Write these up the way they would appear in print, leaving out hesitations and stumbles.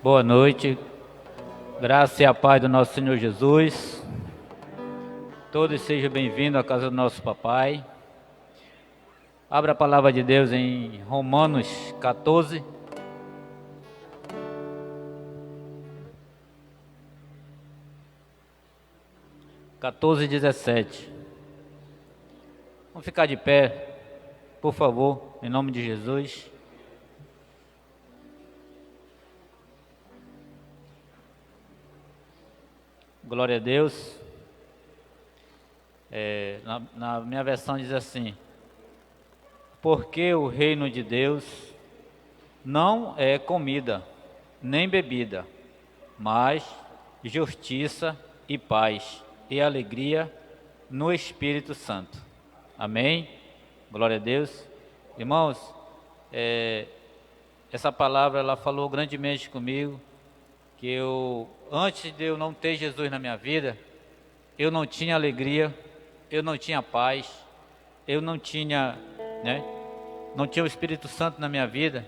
Boa noite, graça e a paz do nosso Senhor Jesus. Todos sejam bem-vindos à casa do nosso papai. Abra a palavra de Deus em Romanos 14. e 17. Vamos ficar de pé, por favor, em nome de Jesus. Glória a Deus. Na minha versão diz assim: porque o reino de Deus não é comida, nem bebida, mas justiça e paz e alegria no Espírito Santo. Amém? Glória a Deus. Irmãos, essa palavra ela falou grandemente comigo, que antes de eu não ter Jesus na minha vida, eu não tinha alegria, eu não tinha paz, eu não tinha, não tinha o Espírito Santo na minha vida,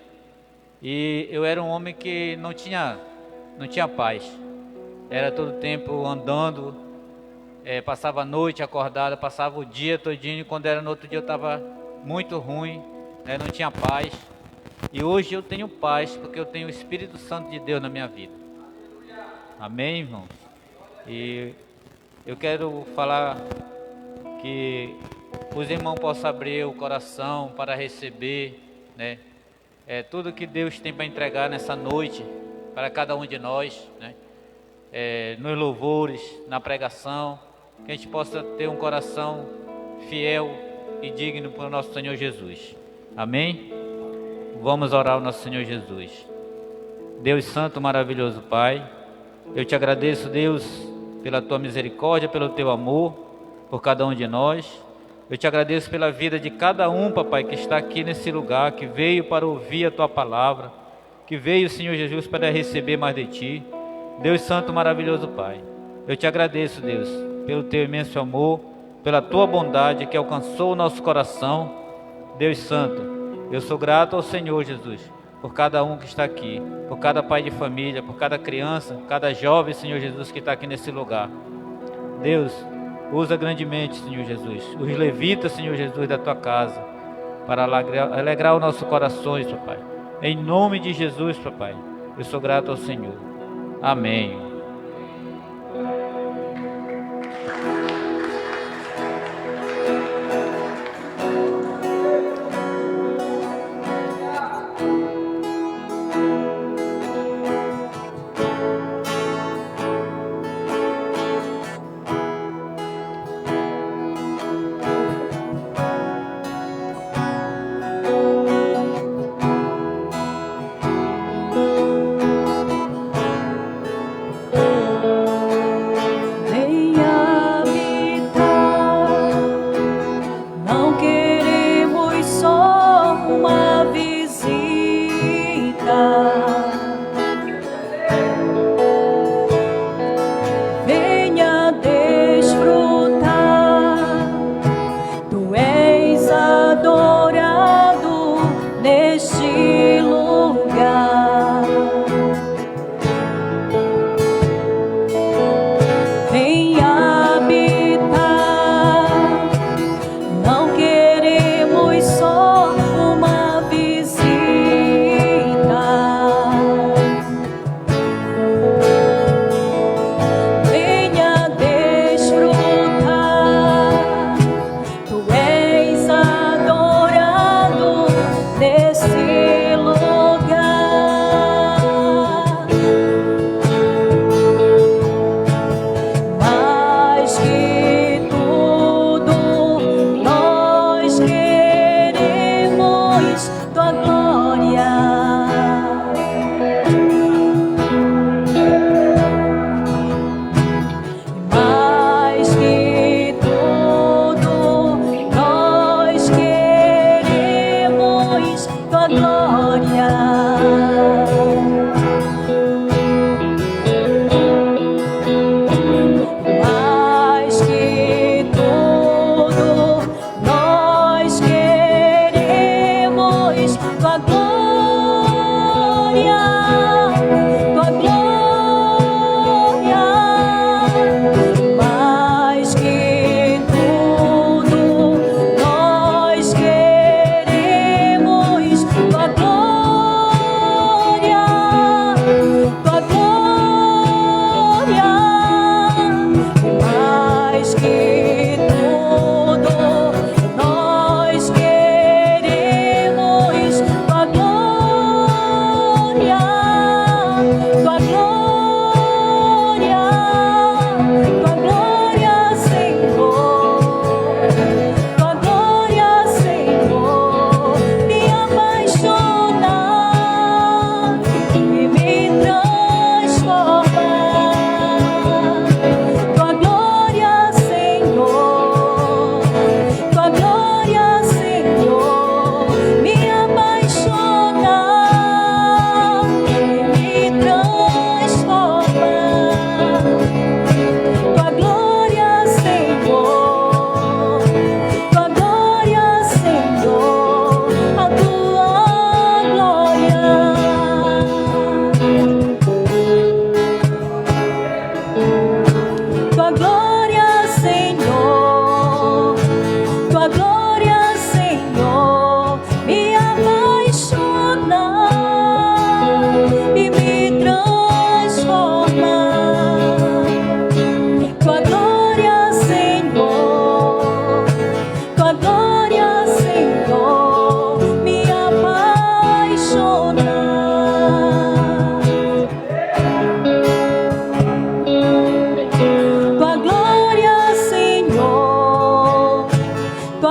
e eu era um homem que não tinha paz. Era todo tempo andando, passava a noite acordado, passava o dia todinho, e quando era no outro dia eu estava muito ruim, não tinha paz. E hoje eu tenho paz, porque eu tenho o Espírito Santo de Deus na minha vida. Amém, irmão? E eu quero falar que os irmãos possam abrir o coração para receber, tudo que Deus tem para entregar nessa noite para cada um de nós, nos louvores, na pregação, que a gente possa ter um coração fiel e digno para o nosso Senhor Jesus. Amém? Vamos orar ao nosso Senhor Jesus. Deus Santo, maravilhoso Pai, eu te agradeço, Deus, pela tua misericórdia, pelo teu amor por cada um de nós. Eu te agradeço pela vida de cada um, papai, que está aqui nesse lugar, que veio para ouvir a tua palavra, que veio, Senhor Jesus, para receber mais de ti. Deus Santo, maravilhoso Pai, eu te agradeço, Deus, pelo teu imenso amor, pela tua bondade que alcançou o nosso coração. Deus Santo, eu sou grato ao Senhor Jesus, por cada um que está aqui, por cada pai de família, por cada criança, cada jovem, Senhor Jesus, que está aqui nesse lugar. Deus, usa grandemente, Senhor Jesus, os levitas, Senhor Jesus, da tua casa, para alegrar os nossos corações, papai. Em nome de Jesus, papai, eu sou grato ao Senhor. Amém.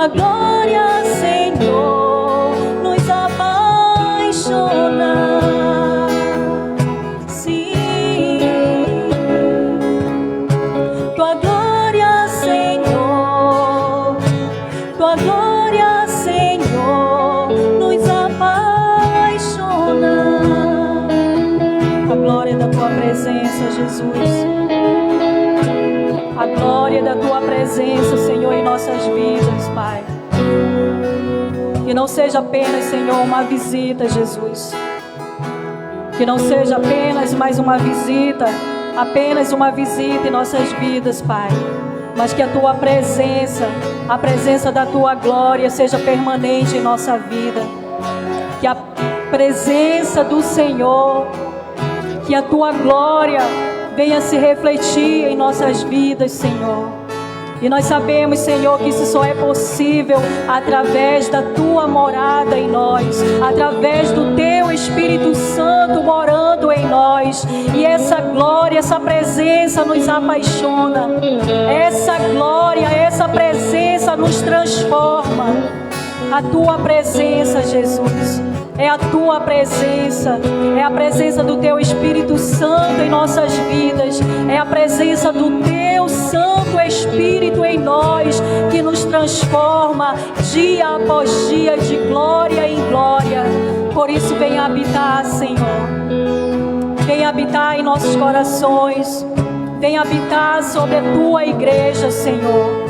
Tua glória, Senhor, nos apaixona. Sim, Tua glória, Senhor, Tua glória, Senhor, nos apaixona. A glória da Tua presença, Jesus. A glória da Tua presença, Senhor, em nossas vidas, Pai. Que não seja apenas, Senhor, uma visita, Jesus. Que não seja apenas mais uma visita, apenas uma visita em nossas vidas, Pai. Mas que a Tua presença, a presença da Tua glória seja permanente em nossa vida. Que a presença do Senhor, que a Tua glória venha se refletir em nossas vidas, Senhor. E nós sabemos, Senhor, que isso só é possível através da Tua morada em nós, através do Teu Espírito Santo morando em nós. E essa glória, essa presença nos apaixona. Essa glória, essa presença nos transforma. A Tua presença, Jesus. É a Tua presença, é a presença do Teu Espírito Santo em nossas vidas, é a presença do Teu Santo Espírito em nós, que nos transforma dia após dia, de glória em glória. Por isso, vem habitar, Senhor, vem habitar em nossos corações, vem habitar sobre a Tua igreja, Senhor.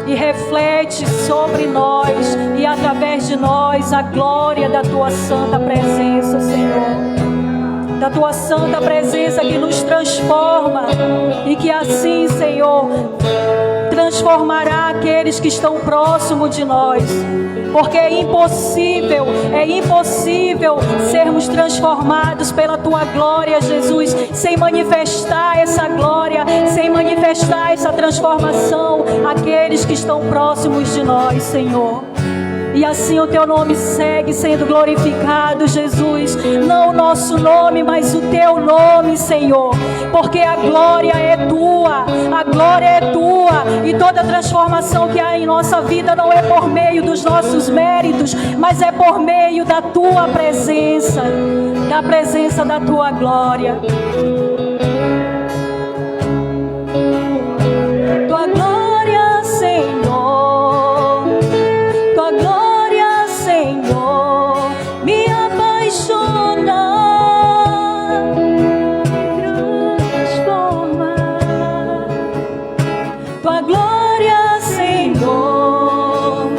E reflete sobre nós e através de nós a glória da Tua santa presença, Senhor. Da Tua santa presença que nos transforma e que assim, Senhor, transformará aqueles que estão próximos de nós. Porque é impossível sermos transformados pela Tua glória, Jesus, sem manifestar essa glória, sem manifestar essa transformação àqueles que estão próximos de nós, Senhor. E assim o Teu nome segue sendo glorificado, Jesus. Não o nosso nome, mas o Teu nome, Senhor. Porque a glória é Tua, a glória é Tua. E toda transformação que há em nossa vida não é por meio dos nossos méritos, mas é por meio da Tua presença, da presença da Tua glória. Tua glória, Senhor, Tua glória, Senhor, me apaixona, transforma. Tua glória, Senhor,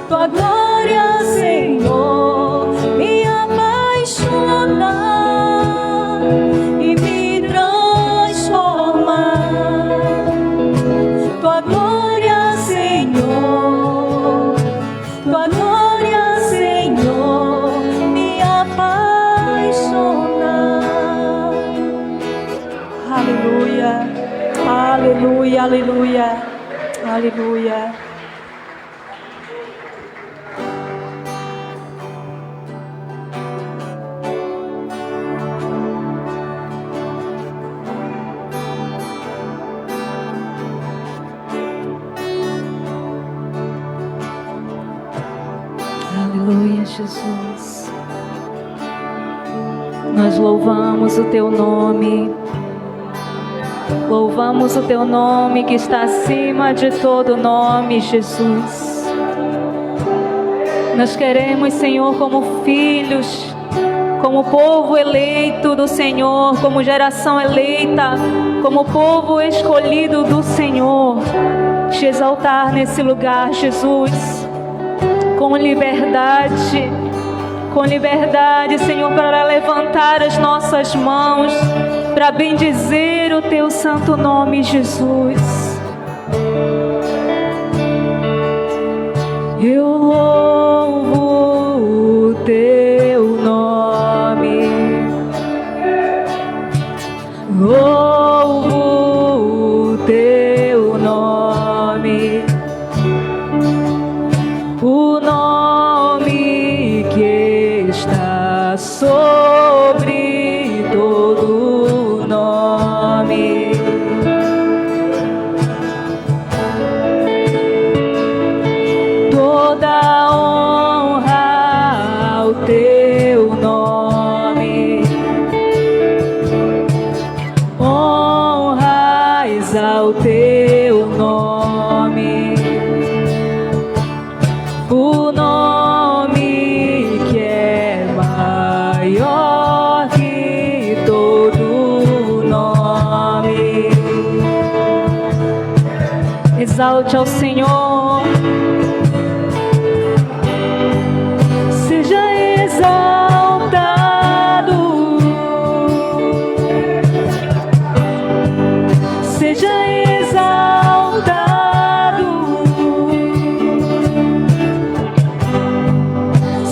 Tua glória, Senhor, me apaixona e me transforma. Tua glória, Senhor, Tua glória, Senhor, me apaixona. Aleluia, aleluia, aleluia, aleluia. Aleluia, Jesus. Nós louvamos o Teu nome. Louvamos o Teu nome que está acima de todo nome, Jesus. Nós queremos, Senhor, como filhos, como povo eleito do Senhor, como geração eleita, como povo escolhido do Senhor, te exaltar nesse lugar, Jesus. Com liberdade, Senhor, para levantar as nossas mãos, para bendizer o Teu santo nome, Jesus. Eu louvo o Teu nome, louvo o Teu nome, o nome que está sobre todo nome. nome, o nome que é maior que todo nome. Exalte ao Senhor, seja exaltado, seja exaltado,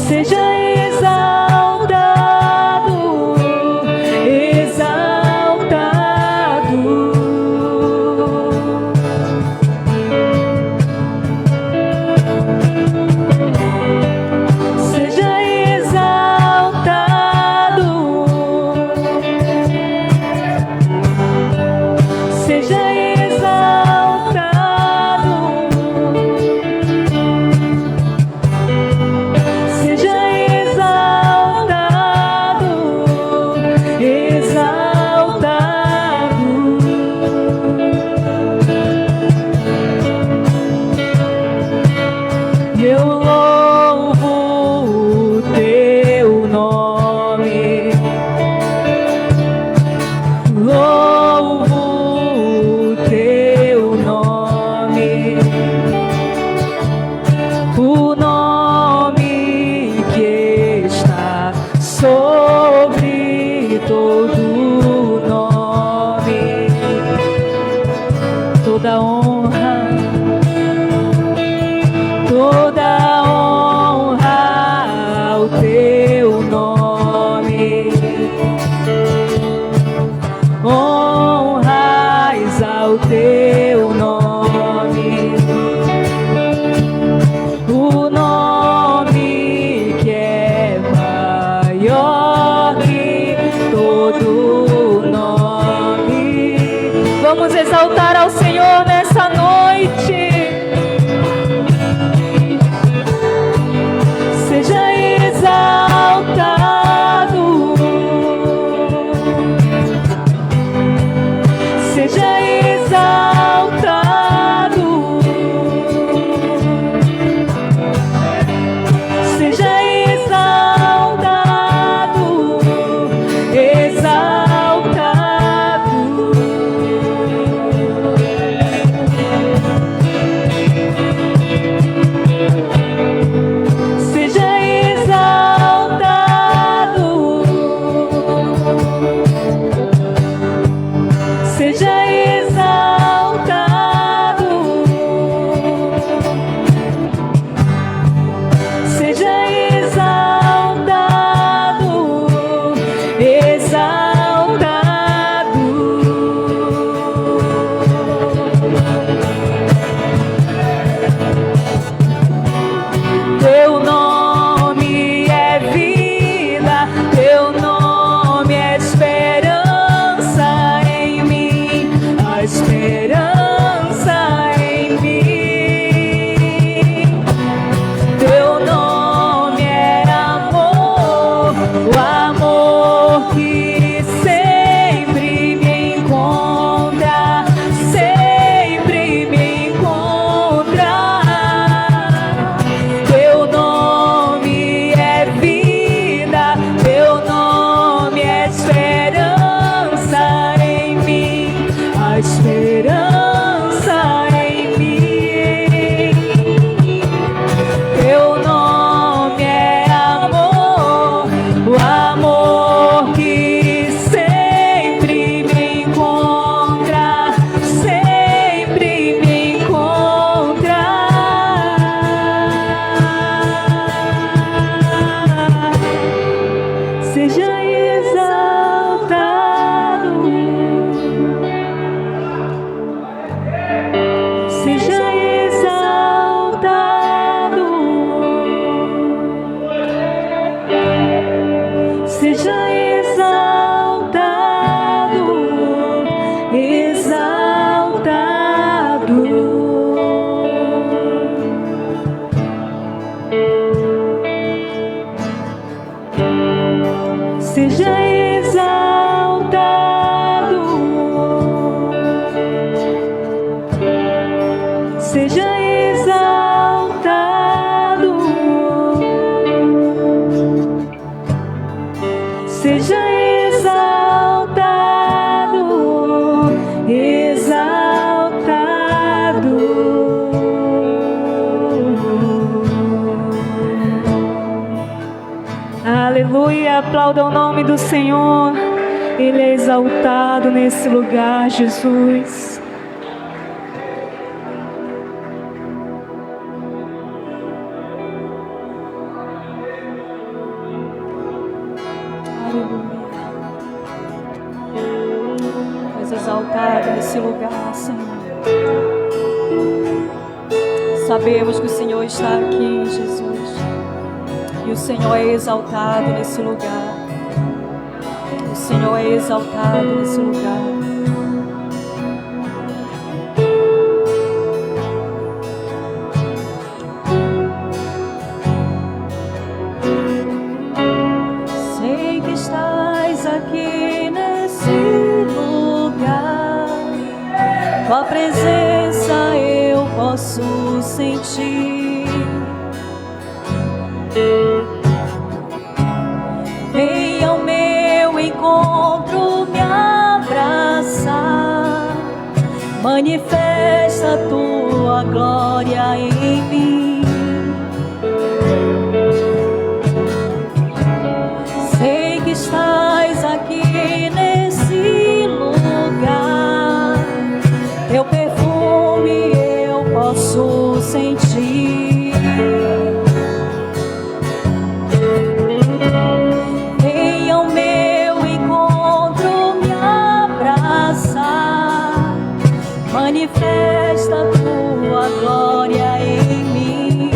seja exaltado, exaltado. Seja exaltado. seja exaltado, seja exaltado, exaltado. Aleluia, aplauda o nome do Senhor. Ele é exaltado nesse lugar, Jesus. Exaltado nesse lugar, Senhor. Sabemos que o Senhor está aqui, Jesus, e o Senhor é exaltado nesse lugar. O Senhor é exaltado nesse lugar. Sei que estás aqui nesse lugar. Tua presença eu posso sentir. Vem ao meu encontro me abraçar. Manifesta a tua glória em mim. Sei que estás aqui nesse lugar. Teu perfume eu posso sentir. Vem ao meu encontro me abraçar. Manifesta a tua glória em mim.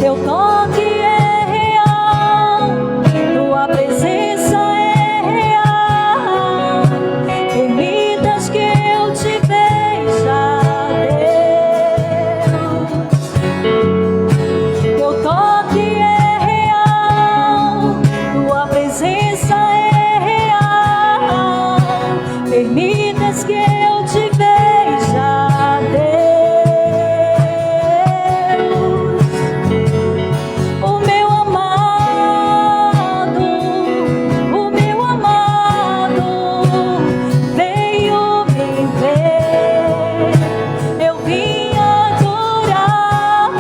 Teu toque é real, tua presença é real. Permitas que eu te veja, Deus. Teu toque é real, tua presença é real. Permitas que eu te veja, Deus. O meu amado, veio me ver. Eu vim adorar.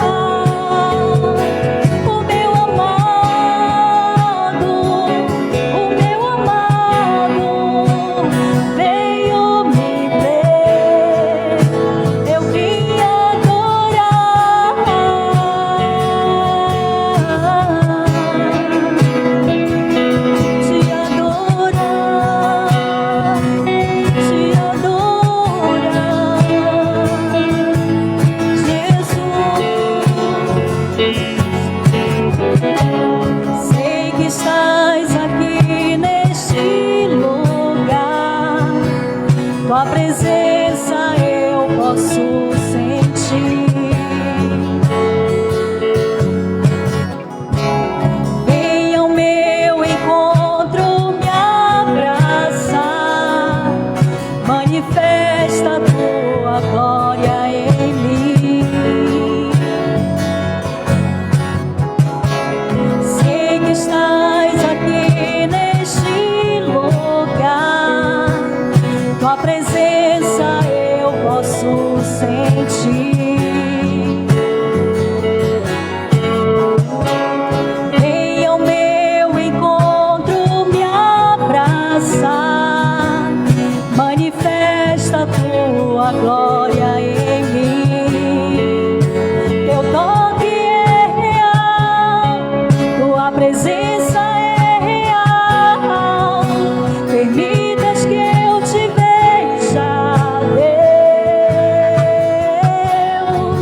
O meu amado, veio me ver. Eu vim adorar. Te adorar, te adorar, Jesus. Sei que estás aqui neste lugar. Tua presença eu posso sentir. Vem ao meu encontro me abraçar. Manifesta a tua glória em mim. Sei que estás aqui neste lugar. Tua presença eu posso sentir. Vem ao meu encontro me abraçar. Manifesta a tua glória em mim. Teu toque é real, tua presença é real. Permitas que eu te veja, Deus.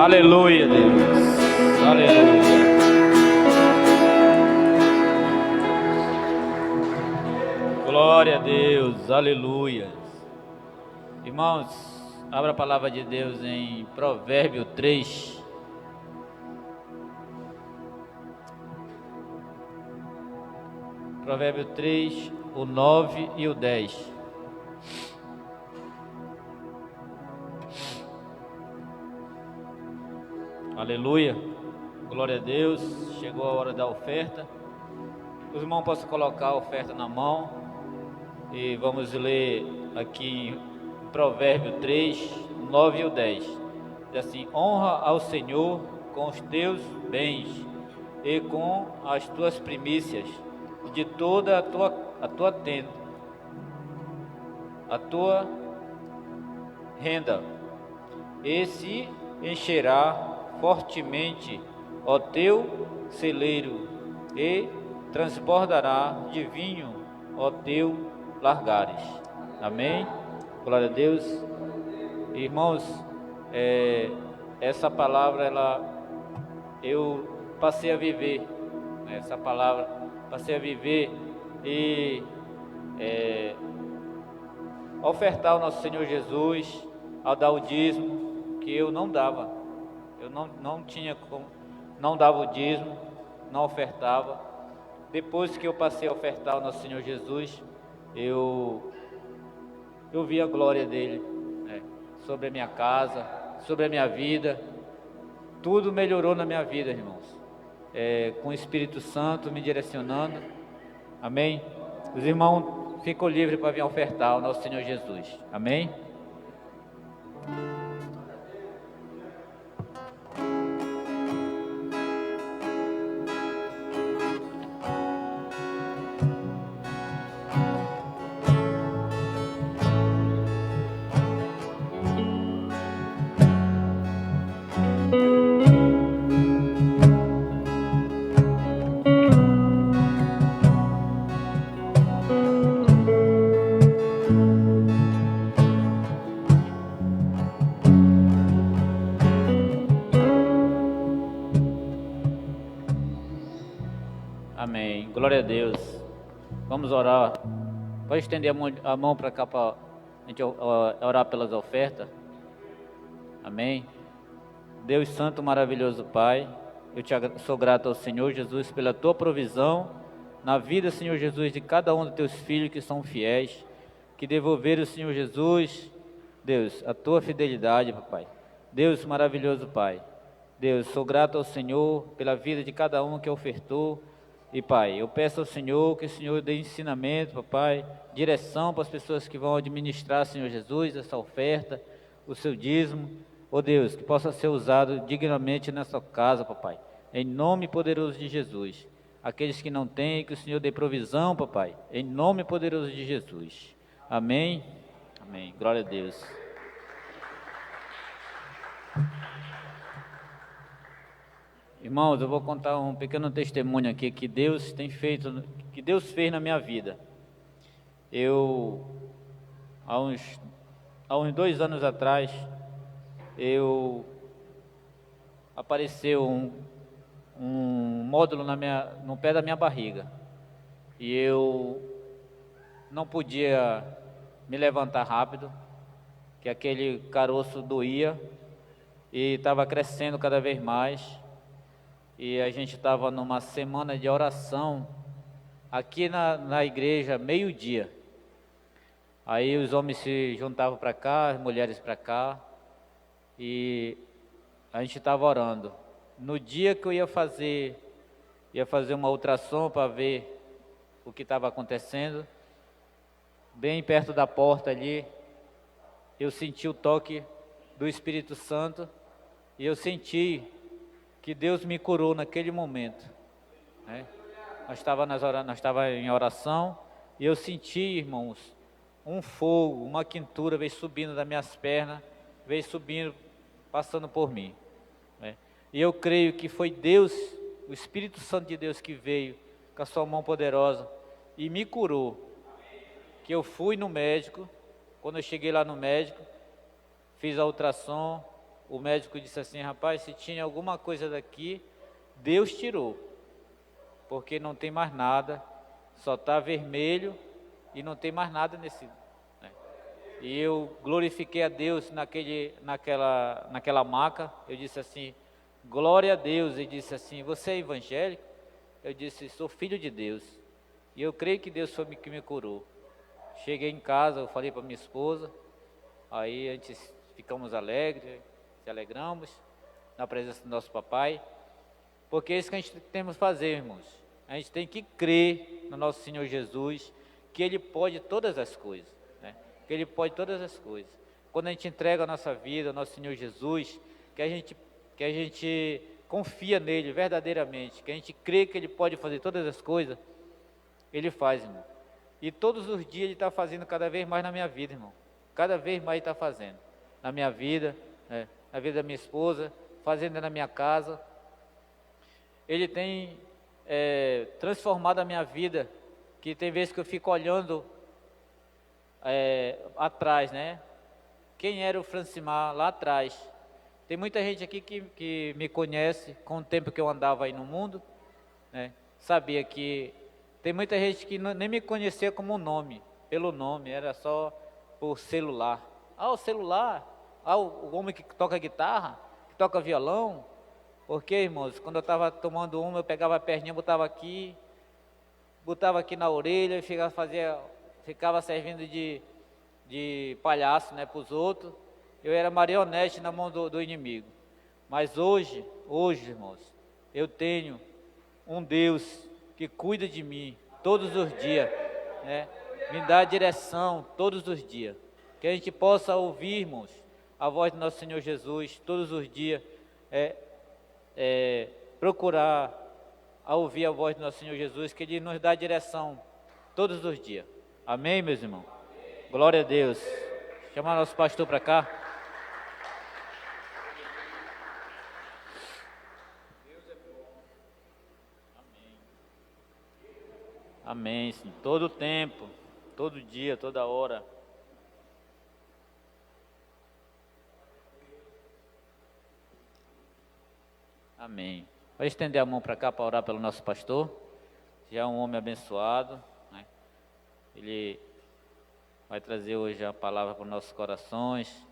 Aleluia, Deus. Aleluia. Glória a Deus. Aleluia. Irmãos, abra a palavra de Deus em Provérbio 3. Provérbio 3, o 9 e o 10. Aleluia. Glória a Deus. Chegou a hora da oferta. Os irmãos possam colocar a oferta na mão. E vamos ler aqui em Provérbio 3, 9 e o 10. Diz assim: honra ao Senhor com os teus bens e com as tuas primícias de toda a tua tenda, a tua renda, e se encherá fortemente o teu celeiro, e transbordará de vinho o teu largares. Amém? Glória a Deus. Irmãos, essa palavra, eu passei a viver, essa palavra, passei a viver e ofertar ao nosso Senhor Jesus, ao dar o dízimo, que eu não dava. Eu não tinha como, não dava o dízimo, não ofertava. Depois que eu passei a ofertar ao nosso Senhor Jesus, eu vi a glória dele, sobre a minha casa, sobre a minha vida. Tudo melhorou na minha vida, irmãos, com o Espírito Santo me direcionando. Amém? Os irmãos ficam livres para vir ofertar ao nosso Senhor Jesus. Amém? Amém. Glória a Deus. Vamos orar. Pode estender a mão para cá para a gente orar pelas ofertas. Amém. Deus Santo, maravilhoso Pai, eu sou grato ao Senhor Jesus pela tua provisão na vida, Senhor Jesus, de cada um dos teus filhos que são fiéis, que devolveram, Senhor Jesus, Deus, a tua fidelidade, papai. Deus maravilhoso Pai. Deus, sou grato ao Senhor pela vida de cada um que ofertou. E Pai, eu peço ao Senhor que o Senhor dê ensinamento, papai, direção para as pessoas que vão administrar, Senhor Jesus, essa oferta, o seu dízimo. Ó Deus, que possa ser usado dignamente nessa casa, papai, em nome poderoso de Jesus. Aqueles que não têm, que o Senhor dê provisão, papai, em nome poderoso de Jesus. Amém? Amém. Glória a Deus. Irmãos, eu vou contar um pequeno testemunho aqui que Deus tem feito, que Deus fez na minha vida. Há uns 2 anos atrás, apareceu um módulo no pé da minha barriga, e eu não podia me levantar rápido, que aquele caroço doía, e estava crescendo cada vez mais. E a gente estava numa semana de oração aqui na igreja, meio-dia. Aí os homens se juntavam para cá, as mulheres para cá, e a gente estava orando. No dia que eu ia fazer uma ultrassom para ver o que estava acontecendo, bem perto da porta ali, eu senti o toque do Espírito Santo, e eu senti que Deus me curou naquele momento, né? Nós estava em oração, e eu senti, irmãos, um fogo, uma quentura veio subindo das minhas pernas, veio subindo, passando por mim, né? E eu creio que foi Deus, o Espírito Santo de Deus, que veio com a sua mão poderosa e me curou. Que eu fui no médico, quando eu cheguei lá no médico, fiz a ultrassom, o médico disse assim: rapaz, se tinha alguma coisa daqui, Deus tirou, porque não tem mais nada, só está vermelho e não tem mais nada nesse, né? E eu glorifiquei a Deus naquela maca. Eu disse assim: glória a Deus. E disse assim: você é evangélico? Eu disse: sou filho de Deus, e eu creio que Deus foi que me curou. Cheguei em casa, eu falei para minha esposa, aí antes ficamos alegres, se alegramos na presença do nosso papai, porque é isso que a gente temos que fazer, irmãos. A gente tem que crer no nosso Senhor Jesus, que Ele pode todas as coisas, né? Que Ele pode todas as coisas. Quando a gente entrega a nossa vida ao nosso Senhor Jesus, que a gente confia nele verdadeiramente, que a gente crê que Ele pode fazer todas as coisas, Ele faz, irmão. E todos os dias Ele está fazendo cada vez mais na minha vida, irmão. Cada vez mais Ele está fazendo na minha vida, né? Na vida da minha esposa, fazendo na minha casa. Ele tem transformado a minha vida, que tem vezes que eu fico olhando atrás, né? Quem era o Francimar lá atrás? Tem muita gente aqui que me conhece com o tempo que eu andava aí no mundo, né? Sabia que tem muita gente que nem me conhecia como nome, pelo nome, era só por celular. Ah, o celular, o homem que toca guitarra, que toca violão. Porque, irmãos, quando eu estava tomando uma, eu pegava a perninha, botava aqui na orelha e ficava servindo de palhaço, né, para os outros. Eu era marionete na mão do inimigo. Mas hoje, irmãos, eu tenho um Deus que cuida de mim todos os dias, né? Me dá direção todos os dias. Que a gente possa ouvir, irmãos, a voz do nosso Senhor Jesus todos os dias, procurar ouvir a voz do nosso Senhor Jesus, que Ele nos dá direção todos os dias. Amém, meus irmãos? Amém. Glória a Deus. Chamar nosso pastor para cá. Amém, sim. Todo tempo, todo dia, toda hora. Amém. Vai estender a mão para cá para orar pelo nosso pastor. Já é um homem abençoado, né? Ele vai trazer hoje a palavra para os nossos corações,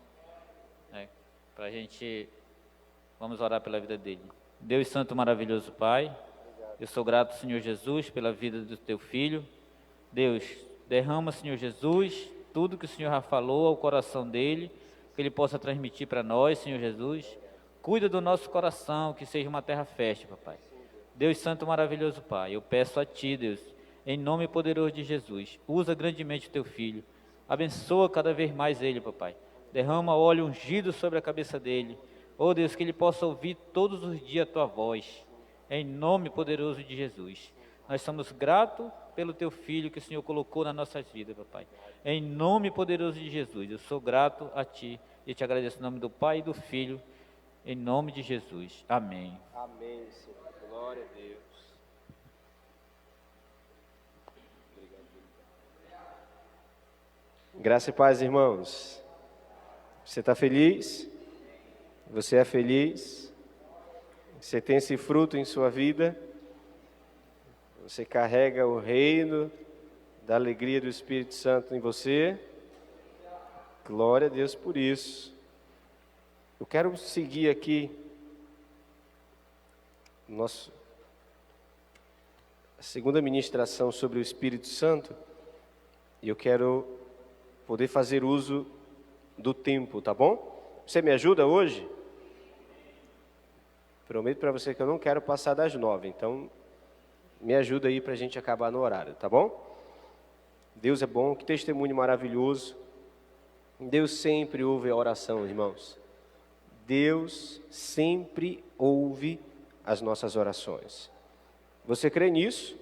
né? Para a gente, vamos orar pela vida dele. Deus Santo, maravilhoso Pai, eu sou grato, Senhor Jesus, pela vida do teu filho. Deus, derrama, Senhor Jesus, tudo que o Senhor já falou ao coração dele, que ele possa transmitir para nós, Senhor Jesus. Cuida do nosso coração, que seja uma terra fértil, papai. Deus Santo, maravilhoso Pai, eu peço a Ti, Deus, em nome poderoso de Jesus, usa grandemente o Teu Filho, abençoa cada vez mais ele, papai. Derrama óleo ungido sobre a cabeça dele. Oh Deus, que ele possa ouvir todos os dias a Tua voz, em nome poderoso de Jesus. Nós somos gratos pelo Teu Filho que o Senhor colocou nas nossas vidas, papai. Em nome poderoso de Jesus, eu sou grato a Ti e te agradeço em nome do Pai e do Filho, em nome de Jesus. Amém. Amém, Senhor. Glória a Deus. Obrigado. Graça e paz, irmãos. Você está feliz? Você é feliz? Você tem esse fruto em sua vida? Você carrega o reino da alegria do Espírito Santo em você? Glória a Deus por isso. Eu quero seguir aqui a segunda ministração sobre o Espírito Santo, e eu quero poder fazer uso do tempo, tá bom? Você me ajuda hoje? Prometo para você que eu não quero passar das 9, então me ajuda aí para a gente acabar no horário, tá bom? Deus é bom, que testemunho maravilhoso. Deus sempre ouve a oração, irmãos. Deus sempre ouve as nossas orações. Você crê nisso?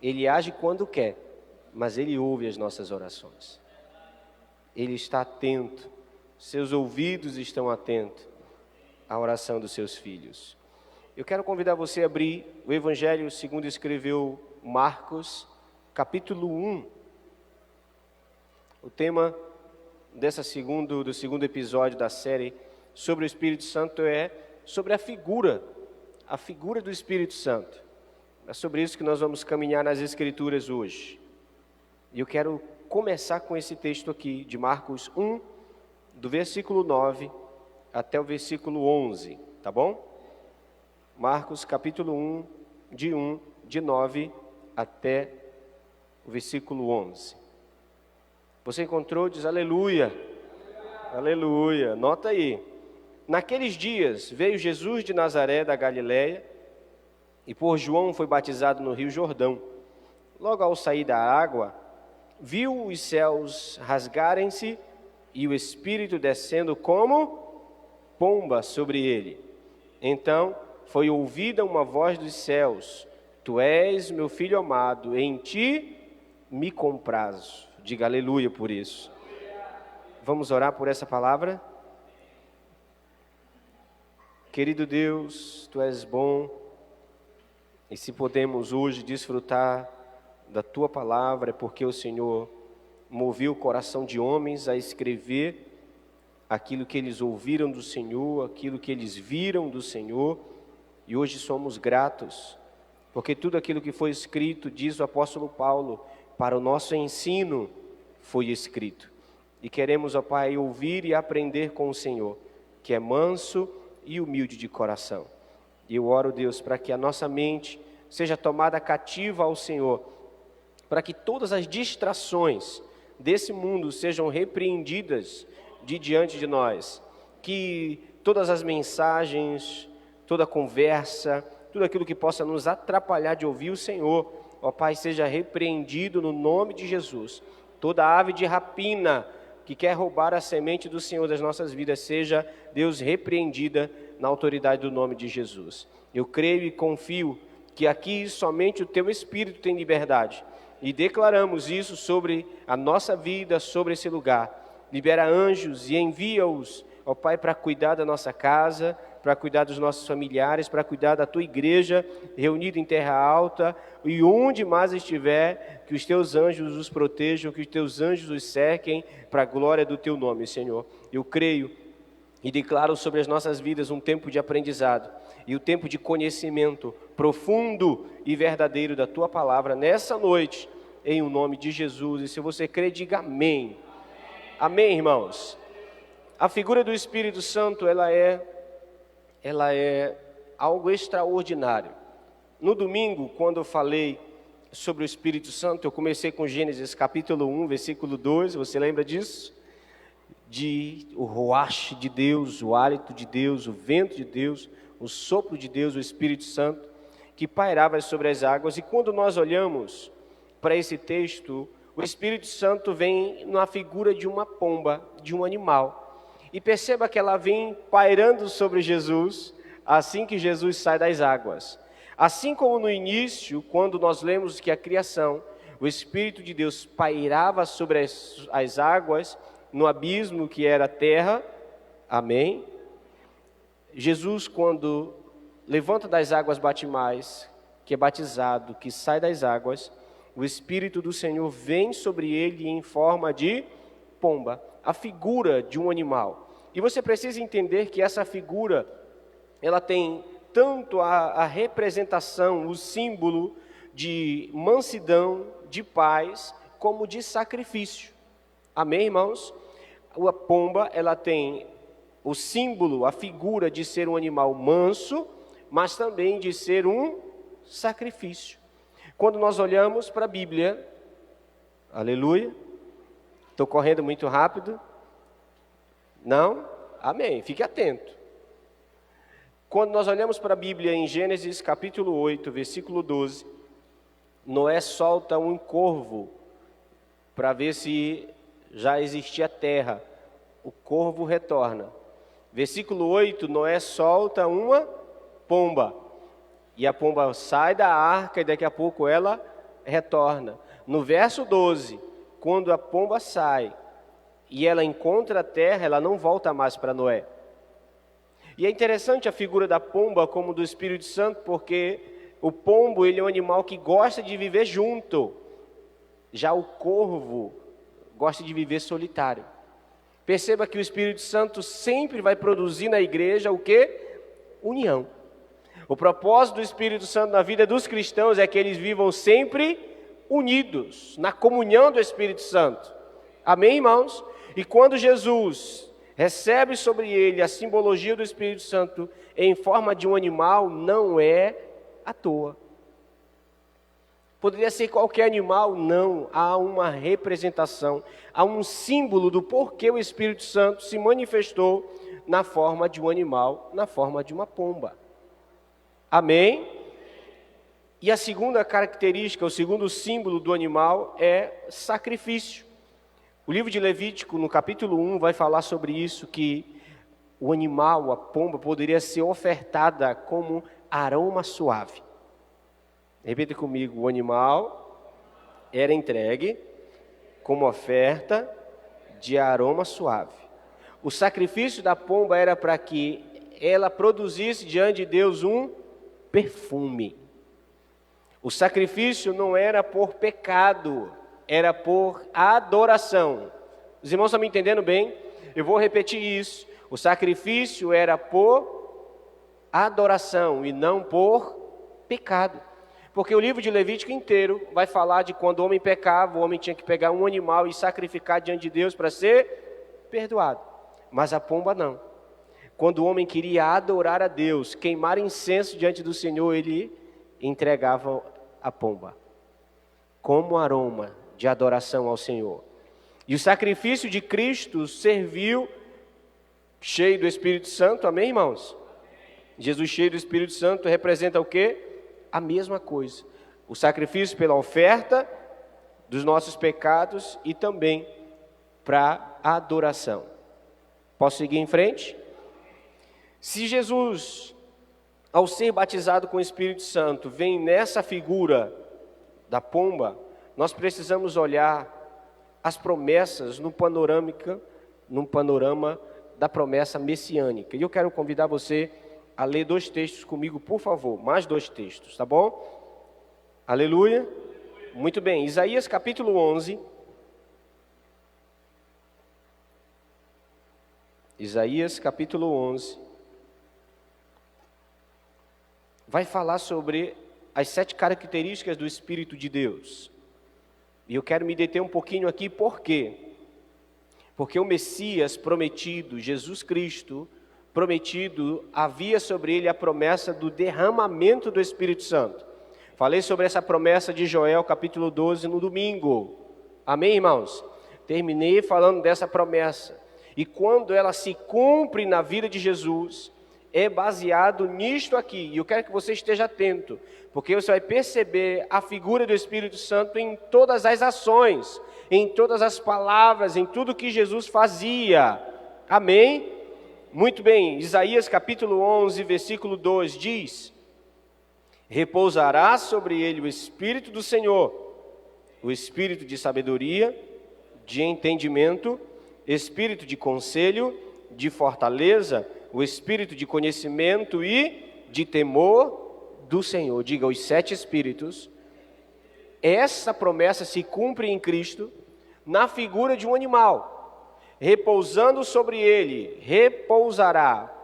Ele age quando quer, mas Ele ouve as nossas orações. Ele está atento, seus ouvidos estão atentos à oração dos seus filhos. Eu quero convidar você a abrir o Evangelho segundo escreveu Marcos, capítulo 1. O tema do segundo episódio da série sobre o Espírito Santo é sobre a figura do Espírito Santo. É sobre isso que nós vamos caminhar nas Escrituras hoje. E eu quero começar com esse texto aqui, de Marcos 1, do versículo 9 até o versículo 11, tá bom? Marcos capítulo 1, de 9 até o versículo 11. Você encontrou? Diz aleluia. Aleluia. Nota aí. Naqueles dias veio Jesus de Nazaré da Galileia e por João foi batizado no Rio Jordão. Logo ao sair da água, viu os céus rasgarem-se e o Espírito descendo como pomba sobre ele. Então foi ouvida uma voz dos céus: Tu és meu filho amado, em ti me comprazo. Diga aleluia por isso. Vamos orar por essa palavra? Querido Deus, Tu és bom, e se podemos hoje desfrutar da Tua palavra, é porque o Senhor moveu o coração de homens a escrever aquilo que eles ouviram do Senhor, aquilo que eles viram do Senhor, e hoje somos gratos, porque tudo aquilo que foi escrito, diz o apóstolo Paulo, para o nosso ensino foi escrito. E queremos, ó Pai, ouvir e aprender com o Senhor, que é manso e humilde de coração. E eu oro, Deus, para que a nossa mente seja tomada cativa ao Senhor, para que todas as distrações desse mundo sejam repreendidas de diante de nós, que todas as mensagens, toda conversa, tudo aquilo que possa nos atrapalhar de ouvir o Senhor, ó Pai, seja repreendido no nome de Jesus. Toda ave de rapina que quer roubar a semente do Senhor das nossas vidas, seja, Deus, repreendida na autoridade do nome de Jesus. Eu creio e confio que aqui somente o Teu Espírito tem liberdade, e declaramos isso sobre a nossa vida, sobre esse lugar. Libera anjos e envia-os, ó Pai, para cuidar da nossa casa, para cuidar dos nossos familiares, para cuidar da Tua igreja reunida em terra alta, e onde mais estiver, que os Teus anjos os protejam, que os Teus anjos os cerquem, para a glória do Teu nome, Senhor. Eu creio e declaro sobre as nossas vidas um tempo de aprendizado, e o tempo de conhecimento profundo e verdadeiro da Tua palavra, nessa noite, em o nome de Jesus. E se você crê, diga amém. Amém, irmãos. A figura do Espírito Santo, ela é algo extraordinário. No domingo, quando eu falei sobre o Espírito Santo, eu comecei com Gênesis capítulo 1, versículo 2, você lembra disso? O ruach de Deus, o hálito de Deus, o vento de Deus, o sopro de Deus, o Espírito Santo, que pairava sobre as águas. E quando nós olhamos para esse texto, o Espírito Santo vem na figura de uma pomba, de um animal. E perceba que ela vem pairando sobre Jesus, assim que Jesus sai das águas. Assim como no início, quando nós lemos que a criação, o Espírito de Deus pairava sobre as águas, no abismo que era a terra, amém? Jesus, quando levanta das águas batimais, que é batizado, que sai das águas, o Espírito do Senhor vem sobre ele em forma de pomba, a figura de um animal. E você precisa entender que essa figura, ela tem tanto a representação, o símbolo de mansidão, de paz, como de sacrifício. Amém, irmãos? A pomba, ela tem o símbolo, a figura de ser um animal manso, mas também de ser um sacrifício. Quando nós olhamos para a Bíblia, aleluia, estou correndo muito rápido, não? Amém, fique atento. Quando nós olhamos para a Bíblia em Gênesis capítulo 8, versículo 12, Noé solta um corvo para ver se já existia terra. O corvo retorna. Versículo 8, Noé solta uma pomba. E a pomba sai da arca e daqui a pouco ela retorna. No verso 12, quando a pomba sai e ela encontra a terra, ela não volta mais para Noé. E é interessante a figura da pomba como do Espírito Santo, porque o pombo, ele é um animal que gosta de viver junto. Já o corvo gosta de viver solitário. Perceba que o Espírito Santo sempre vai produzir na igreja o quê? União. O propósito do Espírito Santo na vida dos cristãos é que eles vivam sempre unidos, na comunhão do Espírito Santo. Amém, irmãos? E quando Jesus recebe sobre ele a simbologia do Espírito Santo em forma de um animal, não é à toa. Poderia ser qualquer animal? Não, há uma representação, há um símbolo do porquê o Espírito Santo se manifestou na forma de um animal, na forma de uma pomba. Amém? E a segunda característica, o segundo símbolo do animal é sacrifício. O livro de Levítico, no capítulo 1, vai falar sobre isso, que o animal, a pomba, poderia ser ofertada como aroma suave. Repita comigo, o animal era entregue como oferta de aroma suave. O sacrifício da pomba era para que ela produzisse diante de Deus um perfume. O sacrifício não era por pecado, era por adoração. Os irmãos estão me entendendo bem? Eu vou repetir isso. O sacrifício era por adoração e não por pecado. Porque o livro de Levítico inteiro vai falar de quando o homem pecava, o homem tinha que pegar um animal e sacrificar diante de Deus para ser perdoado. Mas a pomba não. Quando o homem queria adorar a Deus, queimar incenso diante do Senhor, ele entregava a pomba como aroma de adoração ao Senhor. E o sacrifício de Cristo serviu cheio do Espírito Santo, amém, irmãos? Jesus cheio do Espírito Santo representa o quê? A mesma coisa. O sacrifício pela oferta dos nossos pecados e também para a adoração. Posso seguir em frente? Se Jesus, ao ser batizado com o Espírito Santo, vem nessa figura da pomba, nós precisamos olhar as promessas num panorama da promessa messiânica. E eu quero convidar você a ler 2 textos comigo, por favor. Mais 2 textos, tá bom? Aleluia. Muito bem. Isaías capítulo 11. Isaías capítulo 11. Vai falar sobre as 7 características do Espírito de Deus. E eu quero me deter um pouquinho aqui, por quê? Porque o Messias prometido, Jesus Cristo, prometido, havia sobre ele a promessa do derramamento do Espírito Santo. Falei sobre essa promessa de Joel, capítulo 12, no domingo. Amém, irmãos? Terminei falando dessa promessa. E quando ela se cumpre na vida de Jesus, é baseado nisto aqui. E eu quero que você esteja atento, porque você vai perceber a figura do Espírito Santo em todas as ações, em todas as palavras, em tudo que Jesus fazia. Amém? Muito bem, Isaías capítulo 11, versículo 2 diz: repousará sobre ele o Espírito do Senhor, o Espírito de sabedoria, de entendimento, Espírito de conselho, de fortaleza, o Espírito de conhecimento e de temor do Senhor. Diga, os 7 Espíritos. Essa promessa se cumpre em Cristo na figura de um animal, repousando sobre ele, repousará.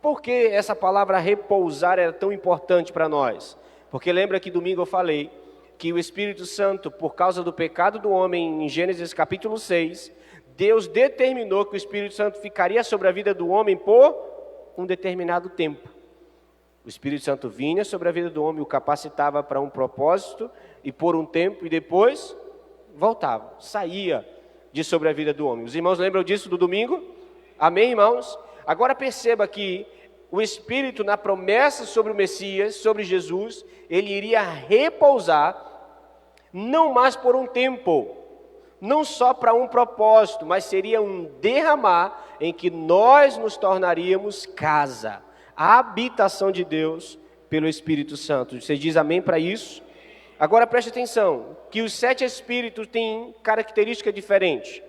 Por que essa palavra repousar é tão importante para nós? Porque lembra que domingo eu falei que o Espírito Santo, por causa do pecado do homem, em Gênesis capítulo 6, Deus determinou que o Espírito Santo ficaria sobre a vida do homem por um determinado tempo. O Espírito Santo vinha sobre a vida do homem, o capacitava para um propósito, e por um tempo, e depois voltava, saía de sobre a vida do homem. Os irmãos lembram disso do domingo? Amém, irmãos? Agora perceba que o Espírito, na promessa sobre o Messias, sobre Jesus, ele iria repousar, não mais por um tempo, não só para um propósito, mas seria um derramar em que nós nos tornaríamos casa, a habitação de Deus pelo Espírito Santo. Você diz amém para isso? Agora preste atenção, que os 7 Espíritos têm características diferentes.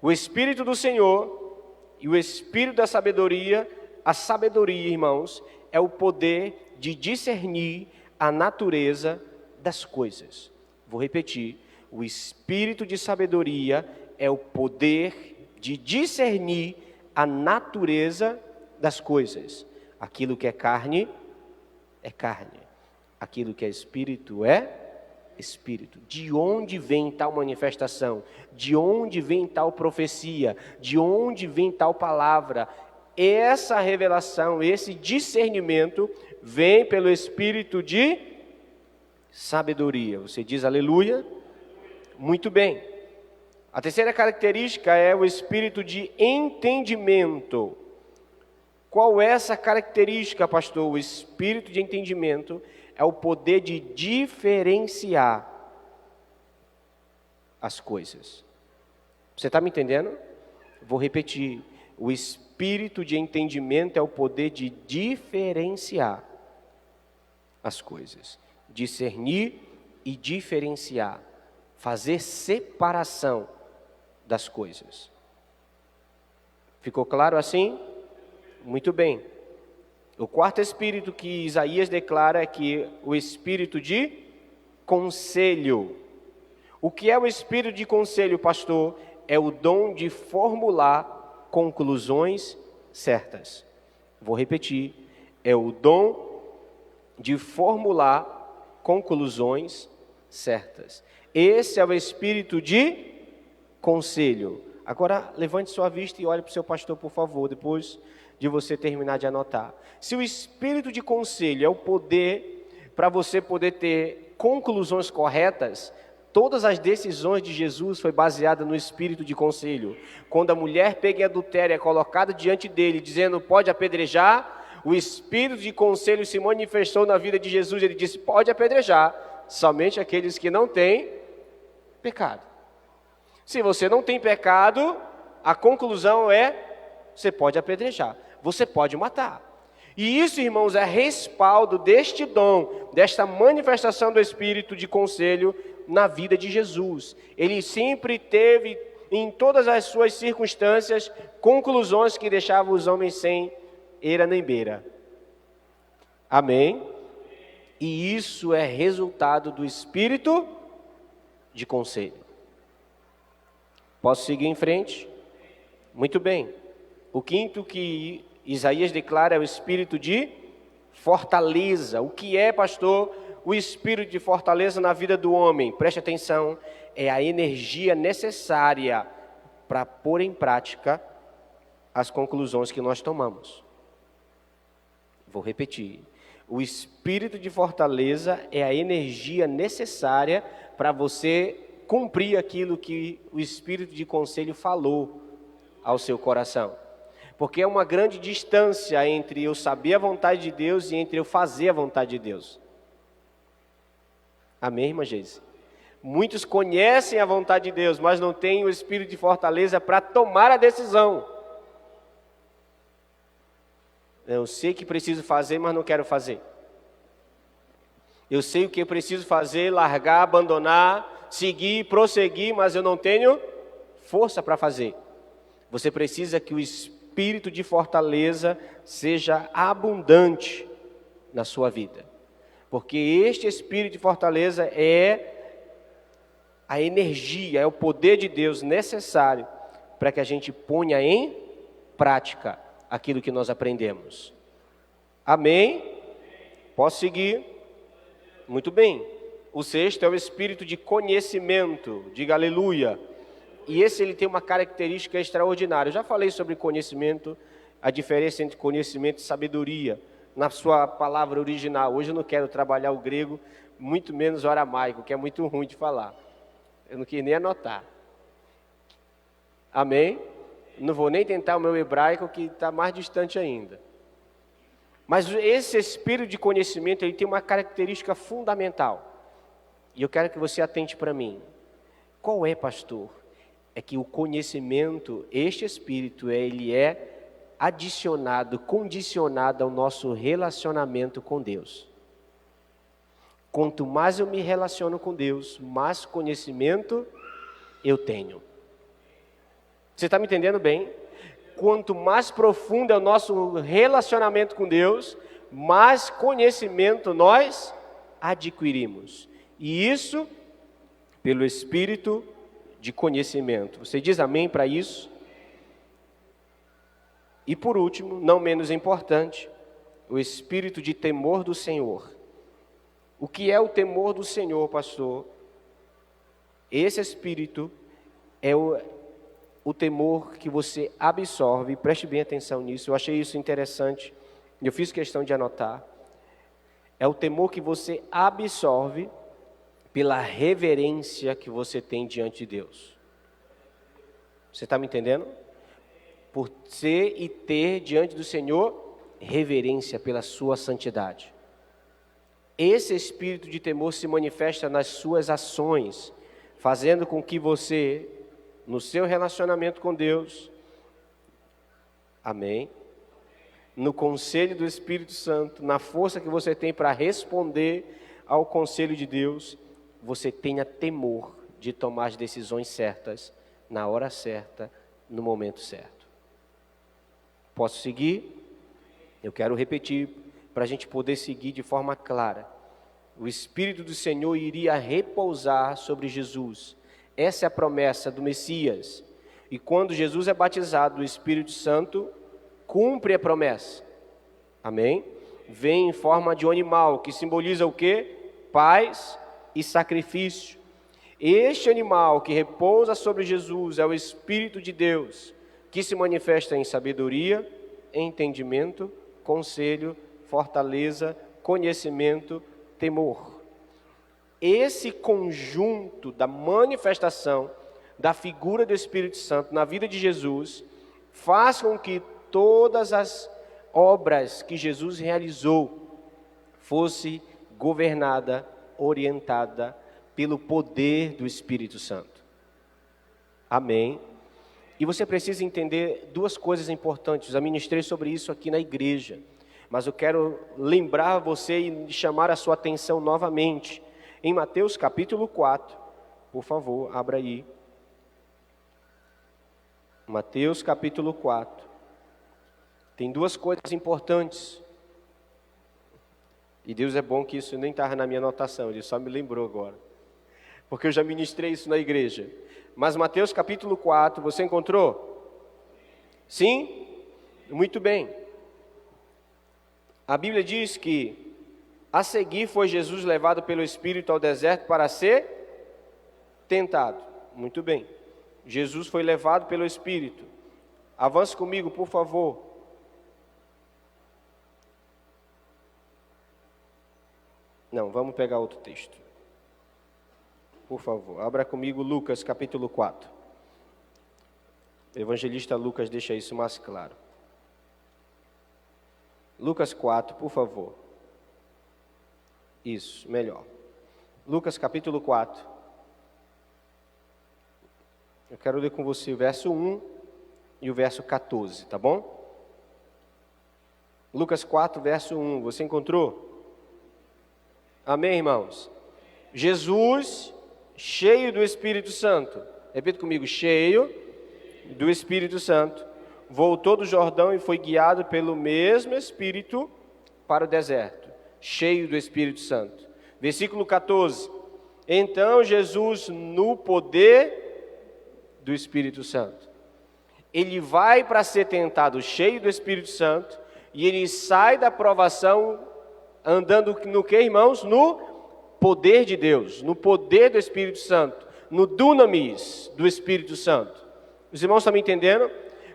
O Espírito do Senhor e o Espírito da sabedoria. A sabedoria, irmãos, é o poder de discernir a natureza das coisas. Vou repetir. O Espírito de sabedoria é o poder de discernir a natureza das coisas. Aquilo que é carne, aquilo que é espírito, espírito. De onde vem tal manifestação? De onde vem tal profecia? De onde vem tal palavra? Essa revelação, esse discernimento vem pelo espírito de sabedoria. Você diz aleluia? Muito bem. A terceira característica é o espírito de entendimento. Qual é essa característica, pastor? O espírito de entendimento é o poder de diferenciar as coisas. Você está me entendendo? Vou repetir. O espírito de entendimento é o poder de diferenciar as coisas. Discernir e diferenciar. Fazer separação das coisas. Ficou claro assim? Muito bem. O quarto espírito que Isaías declara é que o espírito de conselho. O que é o espírito de conselho, pastor? É o dom de formular conclusões certas. Vou repetir. É o dom de formular conclusões certas. Esse é o espírito de conselho. Agora, levante sua vista e olhe para o seu pastor, por favor, depois de você terminar de anotar. Se o espírito de conselho é o poder para você poder ter conclusões corretas, todas as decisões de Jesus foi baseada no espírito de conselho. Quando a mulher pega em adultério é colocada diante dele, dizendo, pode apedrejar, o espírito de conselho se manifestou na vida de Jesus, ele disse, pode apedrejar, somente aqueles que não têm pecado. Se você não tem pecado, a conclusão é, você pode apedrejar, você pode matar. E isso, irmãos, é respaldo deste dom, desta manifestação do espírito de conselho na vida de Jesus. Ele sempre teve, em todas as suas circunstâncias, conclusões que deixavam os homens sem eira nem beira. Amém? E isso é resultado do espírito de conselho. Posso seguir em frente? Muito bem. O quinto que Isaías declara é o espírito de fortaleza. O que é, pastor, o espírito de fortaleza na vida do homem? Preste atenção, é a energia necessária para pôr em prática as conclusões que nós tomamos. Vou repetir. O espírito de fortaleza é a energia necessária para você cumprir aquilo que o espírito de conselho falou ao seu coração. Porque é uma grande distância entre eu saber a vontade de Deus e entre eu fazer a vontade de Deus. Amém, irmã Geise? Muitos conhecem a vontade de Deus, mas não têm o espírito de fortaleza para tomar a decisão. Eu sei que preciso fazer, mas não quero fazer. Eu sei o que eu preciso fazer, largar, abandonar, seguir, prosseguir, mas eu não tenho força para fazer. Você precisa que o espírito de fortaleza seja abundante na sua vida. Porque este espírito de fortaleza é a energia, é o poder de Deus necessário para que a gente ponha em prática aquilo que nós aprendemos. Amém? Posso seguir? Muito bem. O sexto é o espírito de conhecimento. Diga aleluia. E esse ele tem uma característica extraordinária. Eu já falei sobre conhecimento, a diferença entre conhecimento e sabedoria, na sua palavra original. Hoje eu não quero trabalhar o grego, muito menos o aramaico, que é muito ruim de falar. Eu não quis nem anotar. Amém? Não vou nem tentar o meu hebraico, que está mais distante ainda. Mas esse espírito de conhecimento, ele tem uma característica fundamental. E eu quero que você atente para mim. Qual é, pastor? É que o conhecimento, este espírito, ele é adicionado, condicionado ao nosso relacionamento com Deus. Quanto mais eu me relaciono com Deus, mais conhecimento eu tenho. Você está me entendendo bem? Quanto mais profundo é o nosso relacionamento com Deus, mais conhecimento nós adquirimos. E isso pelo espírito de conhecimento. Você diz amém para isso? E por último, não menos importante, o espírito de temor do Senhor. O que é o temor do Senhor, pastor? Esse espírito é o temor que você absorve, preste bem atenção nisso, eu achei isso interessante, eu fiz questão de anotar. É o temor que você absorve pela reverência que você tem diante de Deus. Você está me entendendo? Por ser e ter diante do Senhor reverência pela sua santidade. Esse espírito de temor se manifesta nas suas ações, fazendo com que você, no seu relacionamento com Deus, amém? No conselho do Espírito Santo, na força que você tem para responder ao conselho de Deus, você tenha temor de tomar as decisões certas, na hora certa, no momento certo. Posso seguir? Eu quero repetir, para a gente poder seguir de forma clara. O Espírito do Senhor iria repousar sobre Jesus. Essa é a promessa do Messias. E quando Jesus é batizado, o Espírito Santo cumpre a promessa. Amém? Vem em forma de um animal, que simboliza o quê? Paz e sacrifício. Este animal que repousa sobre Jesus é o Espírito de Deus, que se manifesta em sabedoria, entendimento, conselho, fortaleza, conhecimento, temor. Esse conjunto da manifestação da figura do Espírito Santo na vida de Jesus faz com que todas as obras que Jesus realizou fosse governada, orientada pelo poder do Espírito Santo. Amém? E você precisa entender duas coisas importantes. Eu ministrei sobre isso aqui na igreja, mas eu quero lembrar você e chamar a sua atenção novamente. Em Mateus capítulo 4, por favor, abra aí. Mateus capítulo 4. Tem duas coisas importantes. E Deus é bom que isso nem estava na minha anotação, Ele só me lembrou agora. Porque eu já ministrei isso na igreja. Mas Mateus capítulo 4, você encontrou? Sim? Muito bem. A Bíblia diz que a seguir foi Jesus levado pelo Espírito ao deserto para ser tentado. Muito bem. Jesus foi levado pelo Espírito. Avance comigo, por favor. Não, vamos pegar outro texto. Por favor, abra comigo Lucas capítulo 4. O evangelista Lucas deixa isso mais claro. Lucas 4, por favor. Isso, melhor. Lucas capítulo 4. Eu quero ler com você o verso 1 e o verso 14, tá bom? Lucas 4, verso 1, você encontrou? Amém, irmãos? Jesus, cheio do Espírito Santo, repita comigo, cheio do Espírito Santo, voltou do Jordão e foi guiado pelo mesmo Espírito para o deserto, cheio do Espírito Santo. Versículo 14, então Jesus, no poder do Espírito Santo, ele vai para ser tentado cheio do Espírito Santo, e ele sai da provação andando no que, irmãos? No poder de Deus, no poder do Espírito Santo, no dunamis do Espírito Santo. Os irmãos estão me entendendo?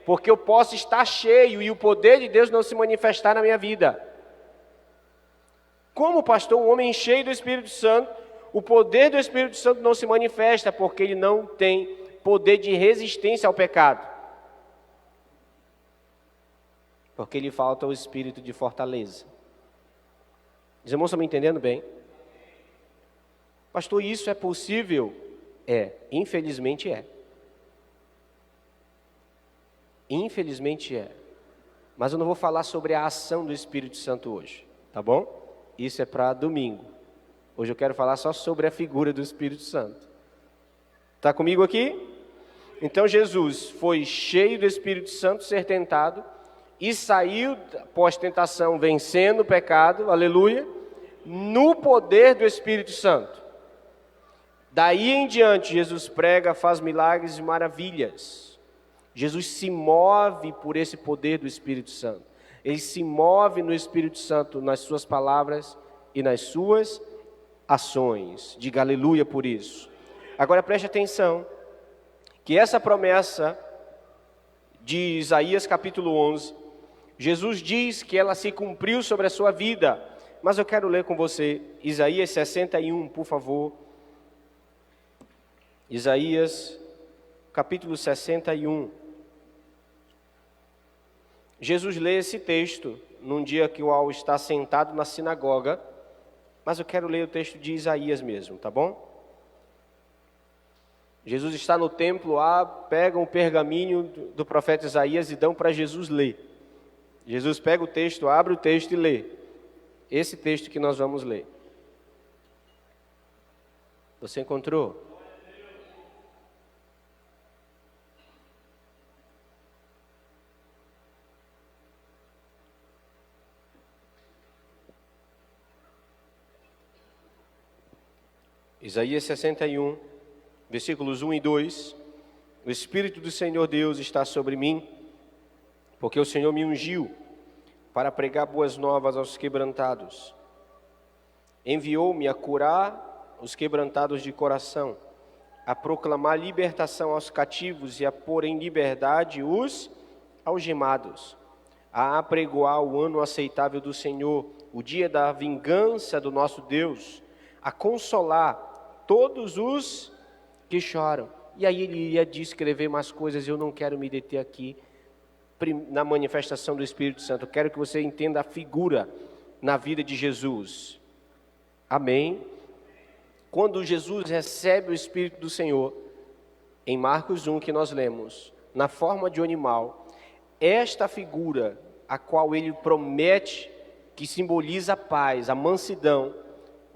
Porque eu posso estar cheio e o poder de Deus não se manifestar na minha vida. Como pastor, um homem cheio do Espírito Santo, o poder do Espírito Santo não se manifesta porque ele não tem poder de resistência ao pecado. Porque lhe falta o espírito de fortaleza. Os irmãos estão me entendendo bem? Pastor, isso é possível? É, infelizmente é. Infelizmente é. Mas eu não vou falar sobre a ação do Espírito Santo hoje, tá bom? Isso é para domingo. Hoje eu quero falar só sobre a figura do Espírito Santo. Está comigo aqui? Então Jesus foi cheio do Espírito Santo, ser tentado, e saiu após tentação vencendo o pecado, aleluia, no poder do Espírito Santo. Daí em diante Jesus prega, faz milagres e maravilhas. Jesus se move por esse poder do Espírito Santo. Ele se move no Espírito Santo nas suas palavras e nas suas ações. Diga aleluia por isso. Agora preste atenção, que essa promessa de Isaías capítulo 11, Jesus diz que ela se cumpriu sobre a sua vida. Mas eu quero ler com você Isaías 61, por favor. Isaías capítulo 61. Jesus lê esse texto num dia que o Al está sentado na sinagoga, mas eu quero ler o texto de Isaías mesmo, tá bom? Jesus está no templo lá, pegam o pergaminho do profeta Isaías e dão para Jesus ler. Jesus pega o texto, abre o texto e lê. Esse texto que nós vamos ler. Você encontrou? Isaías 61, versículos 1 e 2. O Espírito do Senhor Deus está sobre mim, porque o Senhor me ungiu para pregar boas novas aos quebrantados. Enviou-me a curar os quebrantados de coração, a proclamar libertação aos cativos e a pôr em liberdade os algemados, a apregoar o ano aceitável do Senhor, o dia da vingança do nosso Deus, a consolar todos os que choram. E aí ele ia descrever mais coisas, eu não quero me deter aqui na manifestação do Espírito Santo. Eu quero que você entenda a figura na vida de Jesus. Amém? Quando Jesus recebe o Espírito do Senhor, em Marcos 1 que nós lemos, na forma de um animal, esta figura, a qual ele promete, que simboliza a paz, a mansidão,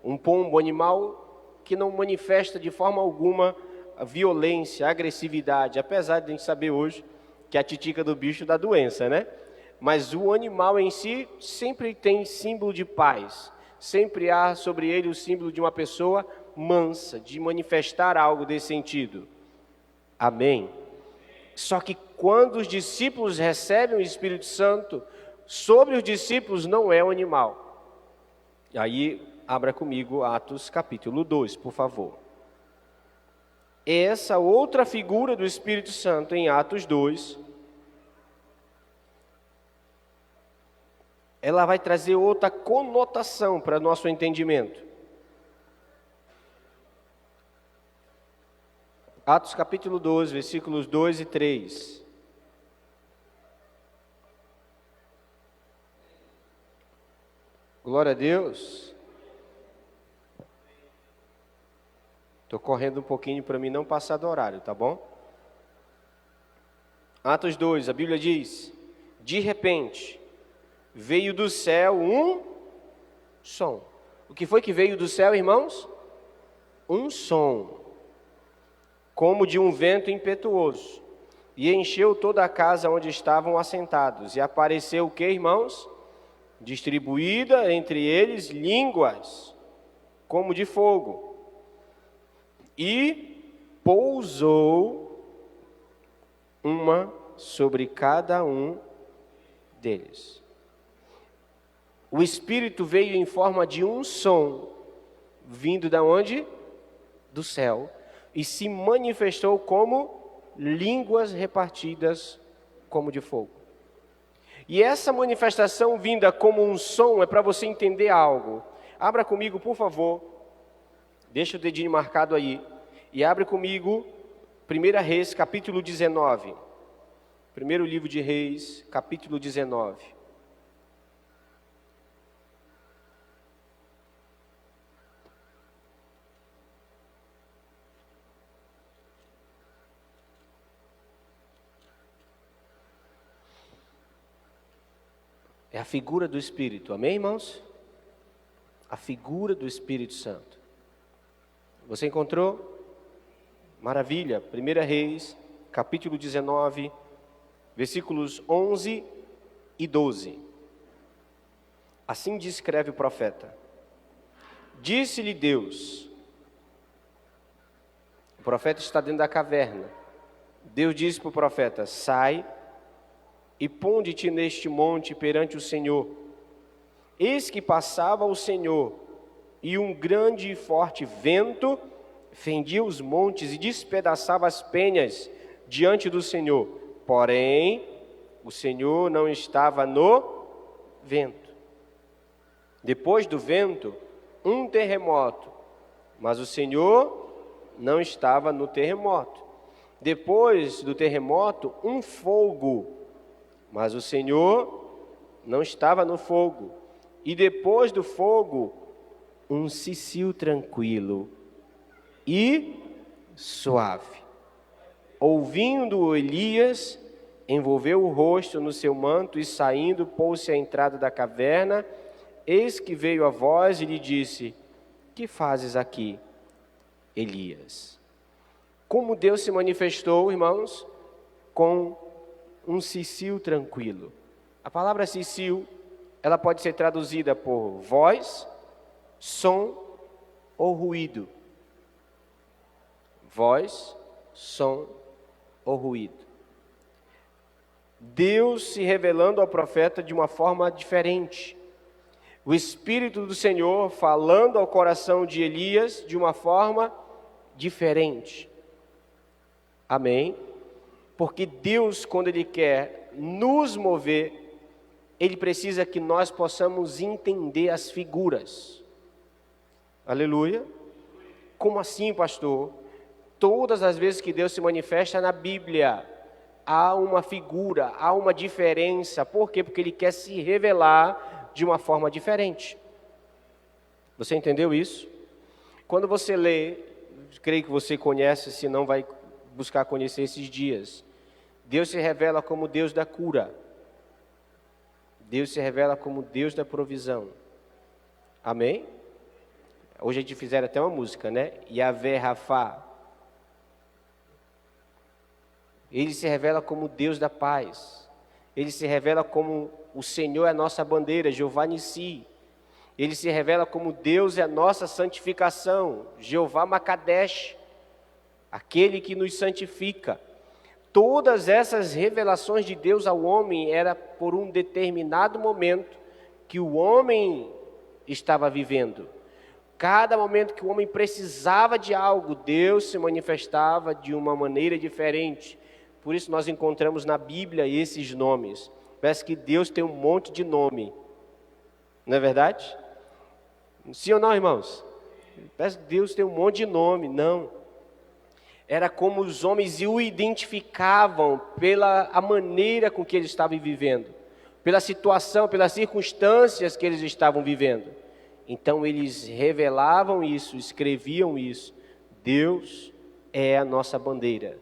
um pombo animal que não manifesta de forma alguma a violência, a agressividade, apesar de a gente saber hoje que a titica do bicho dá doença, né? Mas o animal em si sempre tem símbolo de paz, sempre há sobre ele o símbolo de uma pessoa mansa, de manifestar algo desse sentido. Amém? Só que quando os discípulos recebem o Espírito Santo, sobre os discípulos não é o animal. Aí, abra comigo Atos capítulo 2, por favor. Essa outra figura do Espírito Santo em Atos 2, ela vai trazer outra conotação para nosso entendimento. Atos capítulo 2, versículos 2 e 3. Glória a Deus. Estou correndo um pouquinho para mim não passar do horário, tá bom? Atos 2, a Bíblia diz: de repente, veio do céu um som. O que foi que veio do céu, irmãos? Um som, como de um vento impetuoso, e encheu toda a casa onde estavam assentados. E apareceu o que, irmãos? Distribuída entre eles línguas, como de fogo. E pousou uma sobre cada um deles. O Espírito veio em forma de um som, vindo da onde? Do céu, e se manifestou como línguas repartidas como de fogo. E essa manifestação vinda como um som é para você entender algo. Abra comigo, por favor. Deixa o dedinho marcado aí. E abre comigo 1 Reis, capítulo 19. Primeiro livro de Reis, capítulo 19. É a figura do Espírito, amém, irmãos? A figura do Espírito Santo. Você encontrou? Maravilha. 1 Reis, capítulo 19, versículos 11 e 12. Assim descreve o profeta. Disse-lhe Deus, o profeta está dentro da caverna, Deus disse para o profeta: sai e ponde-te neste monte perante o Senhor. Eis que passava o Senhor, e um grande e forte vento fendia os montes e despedaçava as penhas diante do Senhor. Porém, o Senhor não estava no vento. Depois do vento, um terremoto, mas o Senhor não estava no terremoto. Depois do terremoto, um fogo, mas o Senhor não estava no fogo. E depois do fogo, um cicio tranquilo e suave. Ouvindo Elias, envolveu o rosto no seu manto e saindo, pôs-se à entrada da caverna. Eis que veio a voz e lhe disse: que fazes aqui, Elias? Como Deus se manifestou, irmãos? Com um cicio tranquilo. A palavra cicio, ela pode ser traduzida por voz, som ou ruído. Voz, som ou ruído. Deus se revelando ao profeta de uma forma diferente. O Espírito do Senhor falando ao coração de Elias de uma forma diferente. Amém? Porque Deus, quando Ele quer nos mover, Ele precisa que nós possamos entender as figuras. Aleluia. Como assim, pastor? Todas as vezes que Deus se manifesta na Bíblia, há uma figura, há uma diferença. Por quê? Porque Ele quer se revelar de uma forma diferente. Você entendeu isso? Quando você lê, creio que você conhece, se não vai buscar conhecer esses dias. Deus se revela como Deus da cura. Deus se revela como Deus da provisão. Amém? Hoje a gente fizeram até uma música, né? Yahvé Rafá. Ele se revela como Deus da paz. Ele se revela como o Senhor é a nossa bandeira, Jeová Nissi. Ele se revela como Deus é a nossa santificação, Jeová Makadesh, aquele que nos santifica. Todas essas revelações de Deus ao homem era por um determinado momento que o homem estava vivendo. Cada momento que o homem precisava de algo, Deus se manifestava de uma maneira diferente. Por isso nós encontramos na Bíblia esses nomes. Parece que Deus tem um monte de nome. Não é verdade? Sim ou não, irmãos? Parece que Deus tem um monte de nome. Não. Era como os homens o identificavam pela a maneira com que eles estavam vivendo, pela situação, pelas circunstâncias que eles estavam vivendo. Então eles revelavam isso, escreviam isso. Deus é a nossa bandeira.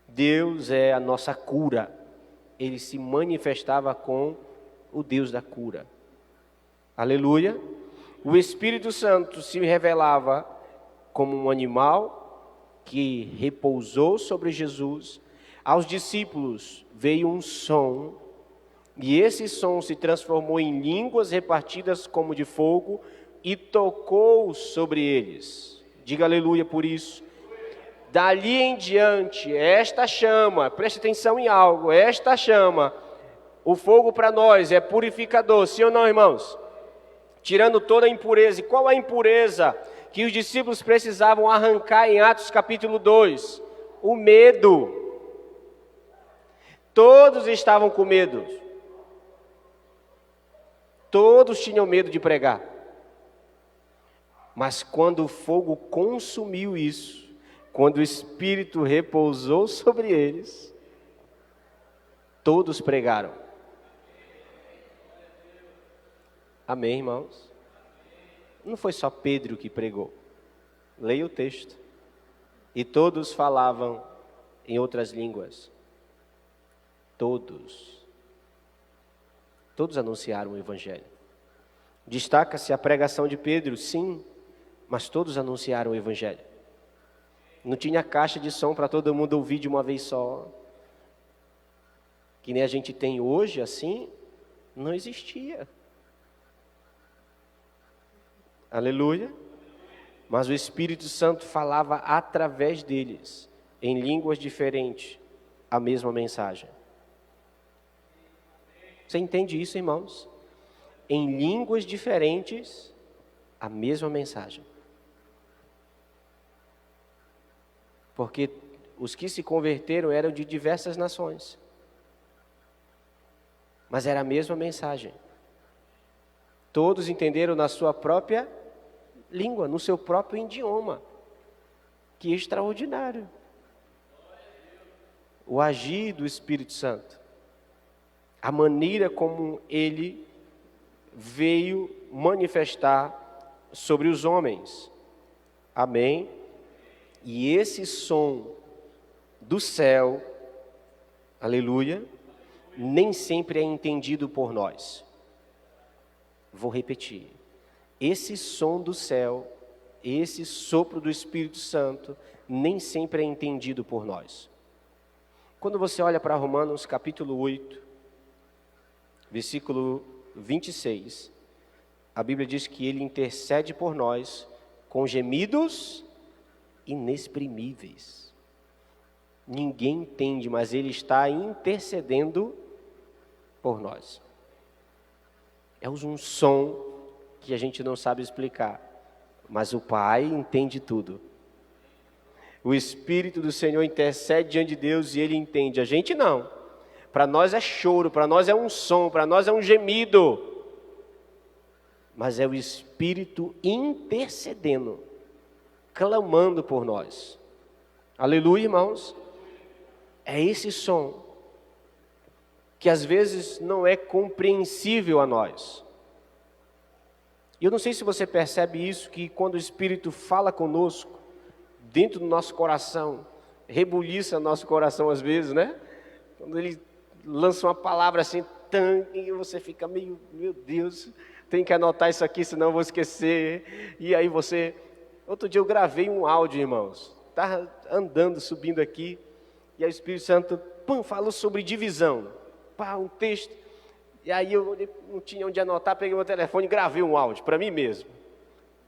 Deus é a nossa cura. Ele se manifestava com o Deus da cura. Aleluia. O Espírito Santo se revelava como um animal que repousou sobre Jesus. Aos discípulos veio um som, e esse som se transformou em línguas repartidas como de fogo e tocou sobre eles. Diga aleluia por isso. Dali em diante, esta chama, preste atenção em algo, esta chama, o fogo para nós é purificador, sim ou não, irmãos? Tirando toda a impureza. E qual a impureza que os discípulos precisavam arrancar em Atos capítulo 2? O medo. Todos estavam com medo. Todos tinham medo de pregar. Mas quando o fogo consumiu isso, quando o Espírito repousou sobre eles, todos pregaram. Amém, irmãos? Não foi só Pedro que pregou. Leia o texto. E todos falavam em outras línguas. Todos. Todos anunciaram o Evangelho. Destaca-se a pregação de Pedro, sim, mas todos anunciaram o Evangelho. Não tinha caixa de som para todo mundo ouvir de uma vez só. Que nem a gente tem hoje, assim, não existia. Aleluia. Mas o Espírito Santo falava através deles. em línguas diferentes, a mesma mensagem. Você entende isso, irmãos? Em línguas diferentes, a mesma mensagem. Porque os que se converteram eram de diversas nações. Mas era a mesma mensagem. Todos entenderam na sua própria língua, no seu próprio idioma. Que extraordinário. O agir do Espírito Santo. A maneira como ele veio manifestar sobre os homens. Amém? E esse som do céu, aleluia, nem sempre é entendido por nós. Vou repetir. Esse som do céu, esse sopro do Espírito Santo, nem sempre é entendido por nós. Quando você olha para Romanos capítulo 8, versículo 26, a Bíblia diz que ele intercede por nós com gemidos inexprimíveis. Ninguém entende, mas ele está intercedendo por nós. É um som que a gente não sabe explicar, mas o Pai entende tudo. O Espírito do Senhor intercede diante de Deus e ele entende. A gente não. Para nós é choro, para nós é um som, para nós é um gemido. Mas é o Espírito intercedendo, clamando por nós. Aleluia, irmãos. É esse som que às vezes não é compreensível a nós. E eu não sei se você percebe isso, que quando o Espírito fala conosco, dentro do nosso coração, rebuliça nosso coração às vezes, né? Quando ele lança uma palavra assim, e você fica meio, meu Deus, tem que anotar isso aqui, senão eu vou esquecer. E aí você... Outro dia eu gravei um áudio, irmãos. Estava andando, subindo aqui, e aí o Espírito Santo, falou sobre divisão. Um texto. E aí eu não tinha onde anotar, peguei meu telefone e gravei um áudio, para mim mesmo.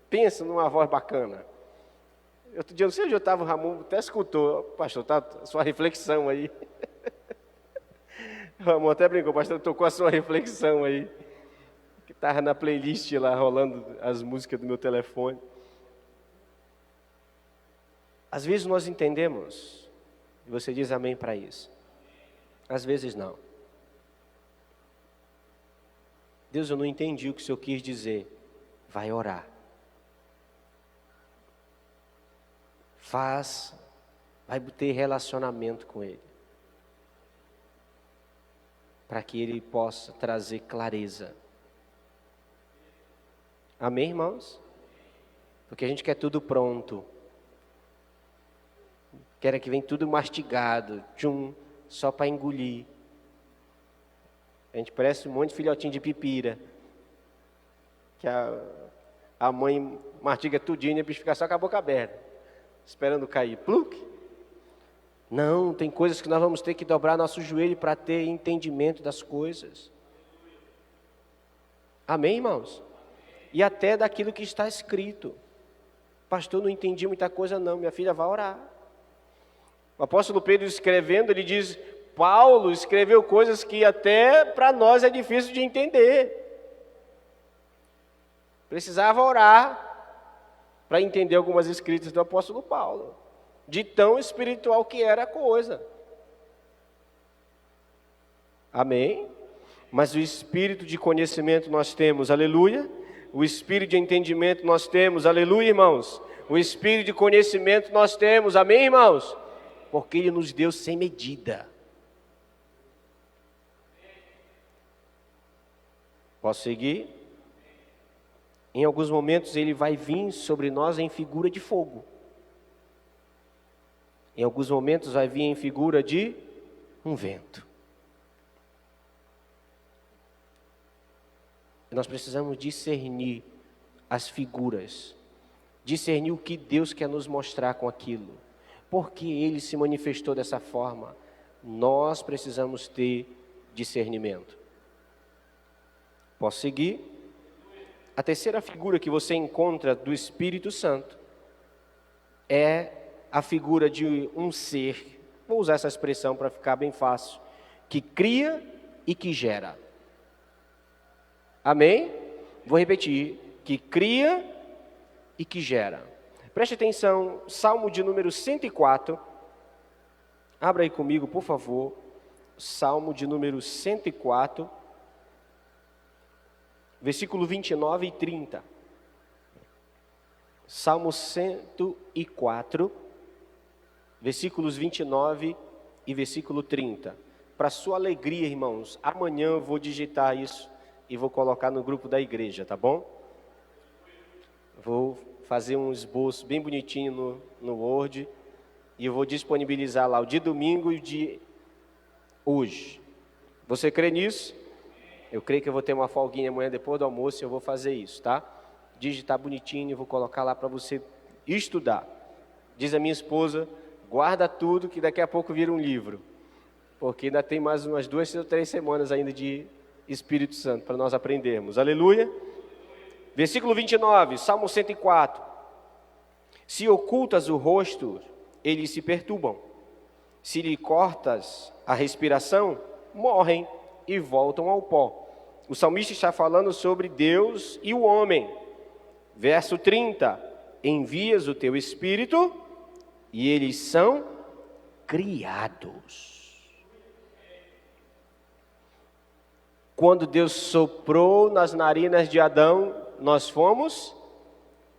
Pensa numa voz bacana. Outro dia, não sei onde eu estava, o Ramon até escutou. Pastor, tá a sua reflexão aí. O Ramon até brincou, pastor, tocou a sua reflexão aí. Que estava na playlist lá, rolando as músicas do meu telefone. Às vezes nós entendemos, e você diz amém para isso. Às vezes não. Deus, eu não entendi o que o Senhor quis dizer. Vai orar. Vai ter relacionamento com Ele. Para que Ele possa trazer clareza. Amém, irmãos? Porque a gente quer tudo pronto. Quer que vem tudo mastigado, só para engolir. A gente parece um monte de filhotinho de pipira. Que a mãe mastiga tudinho e o bicho fica só com a boca aberta, esperando cair. Pluk! Não, tem coisas que nós vamos ter que dobrar nosso joelho para ter entendimento das coisas. Amém, irmãos? E até daquilo que está escrito. Pastor, não entendi muita coisa não, minha filha vai orar. O apóstolo Pedro escrevendo, ele diz, Paulo escreveu coisas que até para nós é difícil de entender. Precisava orar para entender algumas escritas do apóstolo Paulo. De tão espiritual que era a coisa. Amém? Mas o espírito de conhecimento nós temos, aleluia. O espírito de entendimento nós temos, aleluia, irmãos. O espírito de conhecimento nós temos, amém, irmãos? Porque Ele nos deu sem medida. Posso seguir? Em alguns momentos Ele vai vir sobre nós em figura de fogo. Em alguns momentos vai vir em figura de um vento. Nós precisamos discernir as figuras, discernir o que Deus quer nos mostrar com aquilo, porque Ele se manifestou dessa forma. Nós precisamos ter discernimento. Posso seguir? A terceira figura que você encontra do Espírito Santo é a figura de um ser, vou usar essa expressão para ficar bem fácil, que cria e que gera. Amém? Vou repetir, que cria e que gera. Preste atenção, Salmo de número 104. Abra aí comigo, por favor. Salmo de número 104, versículo 29 e 30. Salmo 104, versículos 29 e versículo 30. Para sua alegria, irmãos, amanhã eu vou digitar isso e vou colocar no grupo da igreja, tá bom? Vou fazer um esboço bem bonitinho no Word e eu vou disponibilizar lá o de domingo e o de hoje. Você crê nisso? Eu creio que eu vou ter uma folguinha amanhã depois do almoço e eu vou fazer isso, tá? Digitar bonitinho e vou colocar lá para você estudar. Diz a minha esposa, guarda tudo que daqui a pouco vira um livro. Porque ainda tem mais umas 2 ou 3 semanas ainda de Espírito Santo para nós aprendermos. Aleluia. Versículo 29, Salmo 104. Se ocultas o rosto, eles se perturbam. Se lhe cortas a respiração, morrem e voltam ao pó. O salmista está falando sobre Deus e o homem. Verso 30. Envias o teu Espírito e eles são criados. Quando Deus soprou nas narinas de Adão, nós fomos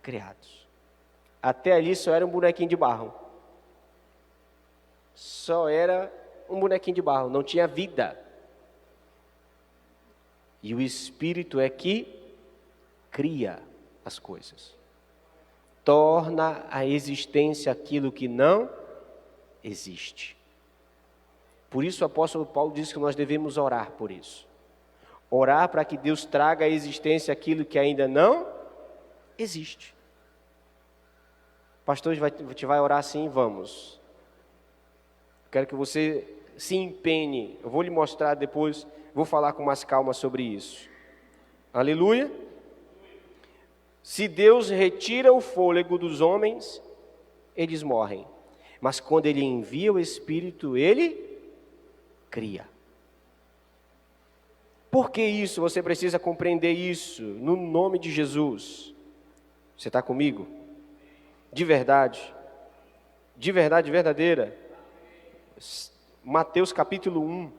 criados. Até ali só era um bonequinho de barro. Só era um bonequinho de barro, não tinha vida. E o Espírito é que cria as coisas. Torna a existência aquilo que não existe. Por isso o apóstolo Paulo diz que nós devemos orar por isso. Orar para que Deus traga à existência aquilo que ainda não existe. Pastor, a gente vai orar assim? Vamos. Quero que você se empenhe. Eu vou lhe mostrar depois, vou falar com mais calma sobre isso. Aleluia. Se Deus retira o fôlego dos homens, eles morrem. Mas quando Ele envia o Espírito, Ele cria. Por que isso? Você precisa compreender isso, no nome de Jesus. Você está comigo? De verdade, verdadeira. Mateus capítulo 1.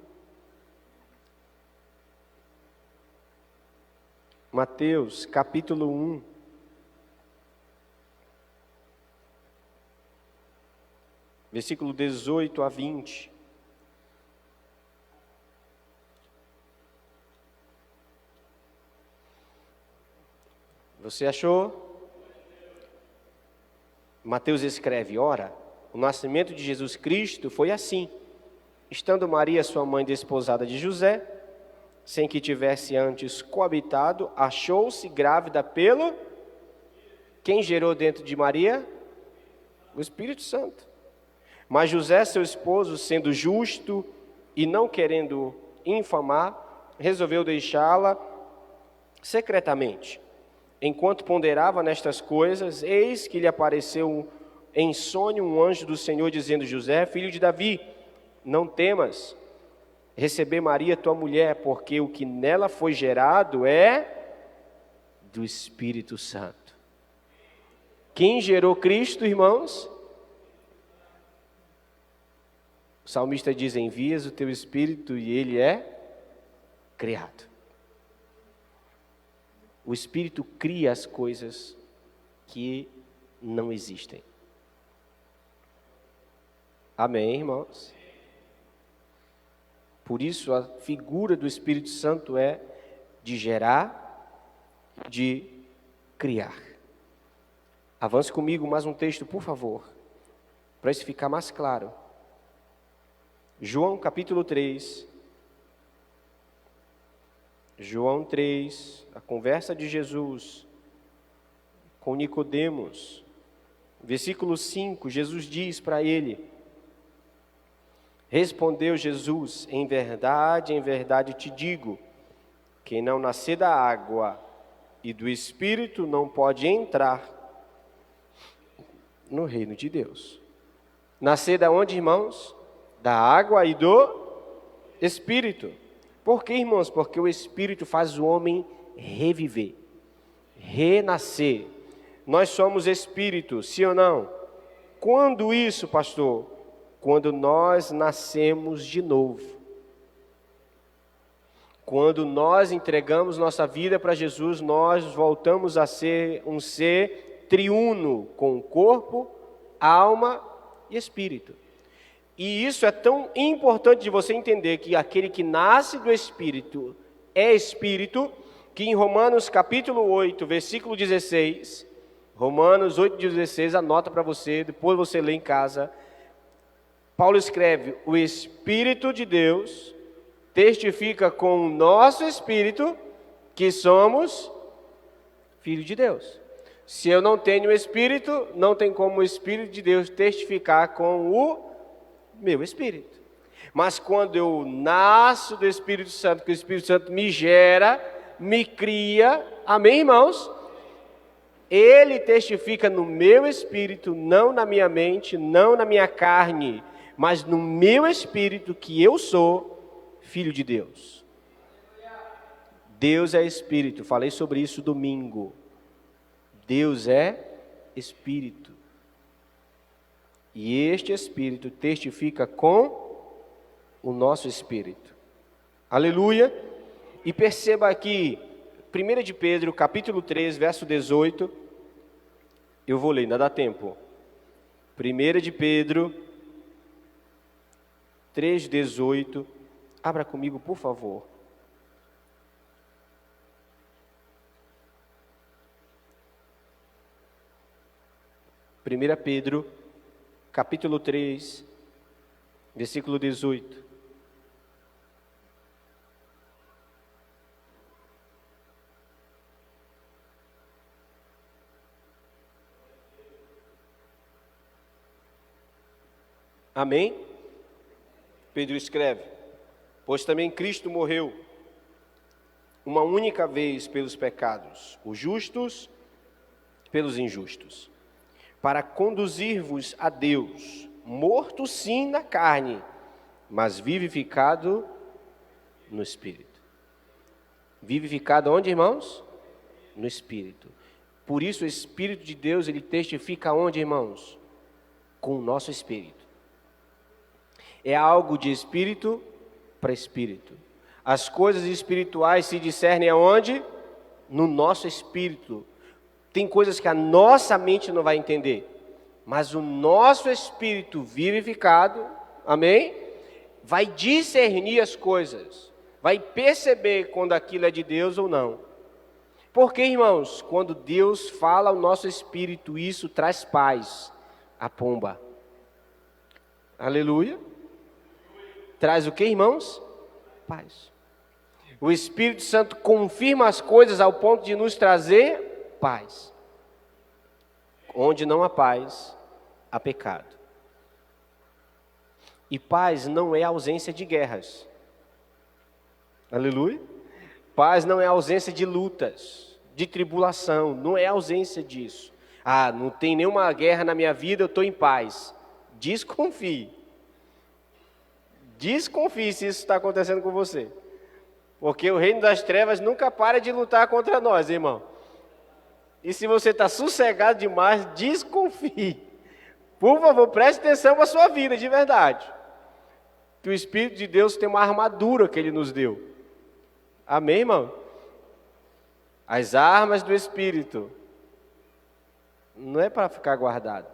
Mateus capítulo 1. Versículo 18 a 20. Você achou? Mateus escreve, ora, o nascimento de Jesus Cristo foi assim. Estando Maria, sua mãe, desposada de José, sem que tivesse antes coabitado, achou-se grávida pelo... Quem gerou dentro de Maria? O Espírito Santo. Mas José, seu esposo, sendo justo e não querendo infamar, resolveu deixá-la secretamente. Enquanto ponderava nestas coisas, eis que lhe apareceu em sonho um anjo do Senhor, dizendo: José, filho de Davi, não temas receber Maria, tua mulher, porque o que nela foi gerado é do Espírito Santo. Quem gerou Cristo, irmãos? O salmista diz: envias o teu Espírito e ele é criado. O Espírito cria as coisas que não existem. Amém, irmãos? Por isso a figura do Espírito Santo é de gerar, de criar. Avance comigo mais um texto, por favor, para isso ficar mais claro. João capítulo 3. João 3, a conversa de Jesus com Nicodemos. Versículo 5, Jesus diz para ele: respondeu Jesus, em verdade te digo, quem não nascer da água e do Espírito não pode entrar no reino de Deus. Nascer da onde, irmãos? Da água e do Espírito. Por quê, irmãos? Porque o Espírito faz o homem reviver, renascer. Nós somos Espírito, sim ou não? Quando isso, pastor? Quando nós nascemos de novo. Quando nós entregamos nossa vida para Jesus, nós voltamos a ser um ser triuno, com corpo, alma e espírito. E isso é tão importante de você entender, que aquele que nasce do Espírito é Espírito, que em Romanos capítulo 8, versículo 16, Romanos 8, 16, anota para você, depois você lê em casa. Paulo escreve: o Espírito de Deus testifica com o nosso espírito que somos filhos de Deus. Se eu não tenho o Espírito, não tem como o Espírito de Deus testificar com o meu espírito. Mas quando eu nasço do Espírito Santo, que o Espírito Santo me gera, me cria, amém, irmãos? Ele testifica no meu espírito, não na minha mente, não na minha carne, mas no meu espírito, que eu sou filho de Deus. Deus é Espírito, falei sobre isso domingo. Deus é Espírito. E este Espírito testifica com o nosso espírito. Aleluia. E perceba aqui, 1 de Pedro, capítulo 3, verso 18. Eu vou ler, ainda dá tempo. 1 de Pedro 3, 18. Abra comigo, por favor. Primeira Pedro, capítulo 3, versículo 18. Amém? Pedro escreve: pois também Cristo morreu uma única vez pelos pecados, os justos pelos injustos, para conduzir-vos a Deus, morto sim na carne, mas vivificado no Espírito. Vivificado onde, irmãos? No Espírito. Por isso o Espírito de Deus, ele testifica onde, irmãos? Com o nosso Espírito. É algo de espírito para espírito. As coisas espirituais se discernem aonde? No nosso espírito. Tem coisas que a nossa mente não vai entender, mas o nosso espírito vivificado, amém? Vai discernir as coisas, vai perceber quando aquilo é de Deus ou não. Porque, irmãos, quando Deus fala ao nosso espírito, isso traz paz à pomba. Aleluia. Traz o que, irmãos? Paz. O Espírito Santo confirma as coisas ao ponto de nos trazer paz. Onde não há paz, há pecado. E paz não é ausência de guerras. Aleluia. Paz não é ausência de lutas, de tribulação, não é ausência disso. Ah, não tem nenhuma guerra na minha vida, eu estou em paz. Desconfie. Desconfie se isso está acontecendo com você. Porque o reino das trevas nunca para de lutar contra nós, irmão. E se você está sossegado demais, desconfie. Por favor, preste atenção para a sua vida, de verdade. Que o Espírito de Deus tem uma armadura que Ele nos deu. Amém, irmão? As armas do Espírito. Não é para ficar guardado.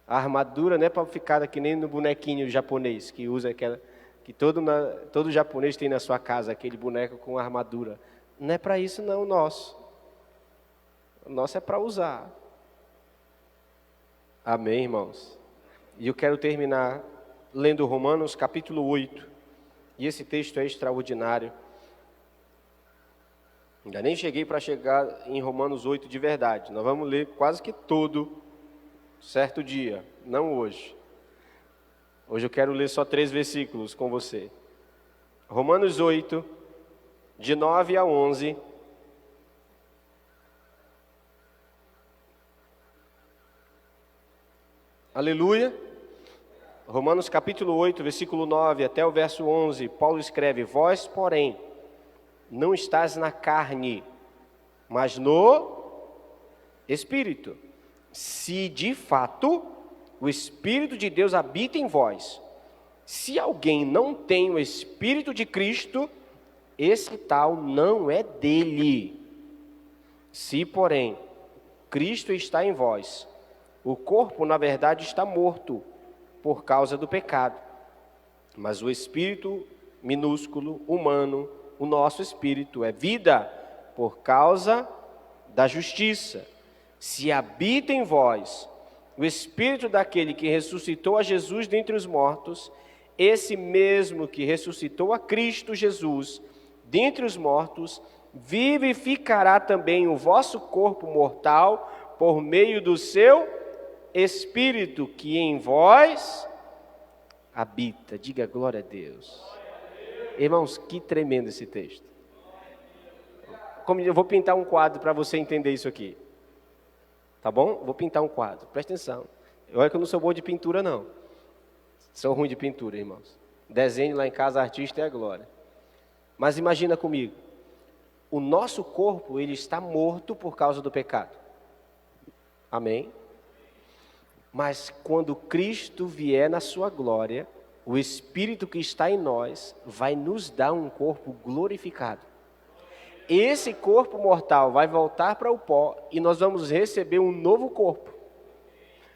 A armadura não é para ficar que nem no bonequinho japonês, que usa aquela, que todo japonês tem na sua casa, aquele boneco com armadura. Não é para isso não, o nosso. O nosso é para usar. Amém, irmãos? E eu quero terminar lendo Romanos capítulo 8. E esse texto é extraordinário. Ainda nem cheguei para chegar em Romanos 8 de verdade. Nós vamos ler quase que todo certo dia, não hoje. Hoje eu quero ler só 3 versículos com você. Romanos 8, de 9 a 11. Aleluia. Romanos capítulo 8, versículo 9 até o verso 11, Paulo escreve: vós, porém, não estás na carne, mas no Espírito, se de fato o Espírito de Deus habita em vós. Se alguém não tem o Espírito de Cristo, esse tal não é dele. Se, porém, Cristo está em vós, o corpo, na verdade, está morto por causa do pecado, mas o espírito minúsculo, humano, o nosso espírito é vida por causa da justiça. Se habita em vós o espírito daquele que ressuscitou a Jesus dentre os mortos, esse mesmo que ressuscitou a Cristo Jesus dentre os mortos, vivificará também o vosso corpo mortal por meio do seu Espírito que em vós habita. Diga glória a Deus. Irmãos, que tremendo esse texto. Eu vou pintar um quadro para você entender isso aqui. Tá bom? Vou pintar um quadro. Presta atenção. Olha que eu não sou bom de pintura, não. Sou ruim de pintura, irmãos. Desenho lá em casa, artista é a glória. Mas imagina comigo. O nosso corpo, ele está morto por causa do pecado. Amém? Mas quando Cristo vier na sua glória, o Espírito que está em nós vai nos dar um corpo glorificado. Esse corpo mortal vai voltar para o pó e nós vamos receber um novo corpo.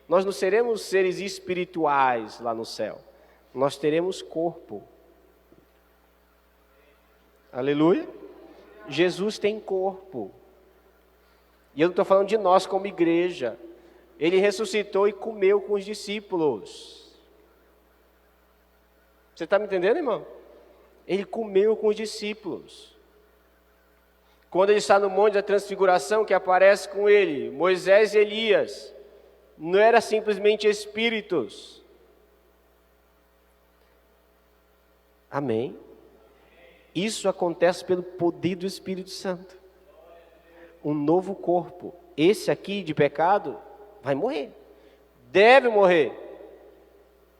Nós não seremos seres espirituais lá no céu. Nós teremos corpo. Aleluia. Jesus tem corpo. E eu não estou falando de nós como igreja. Ele ressuscitou e comeu com os discípulos. Você está me entendendo, irmão? Ele comeu com os discípulos. Quando ele está no Monte da Transfiguração, que aparece com ele, Moisés e Elias, não era simplesmente espíritos. Amém? Isso acontece pelo poder do Espírito Santo. Um novo corpo. Esse aqui de pecado vai morrer, deve morrer,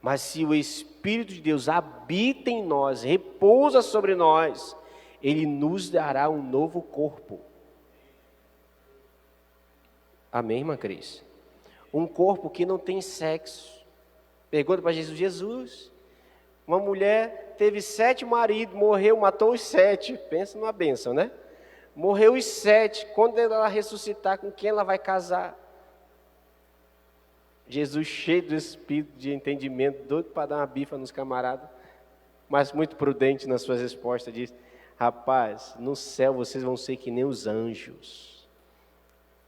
mas se o Espírito de Deus habita em nós, repousa sobre nós, Ele nos dará um novo corpo. Amém, irmã Cris? Um corpo que não tem sexo. Pergunta para Jesus: Jesus, uma mulher teve 7 maridos, morreu, matou os 7, pensa numa bênção, né? Morreu os 7, quando ela ressuscitar, com quem ela vai casar? Jesus, cheio do espírito de entendimento, doido para dar uma bifa nos camaradas, mas muito prudente nas suas respostas, diz: rapaz, no céu vocês vão ser que nem os anjos.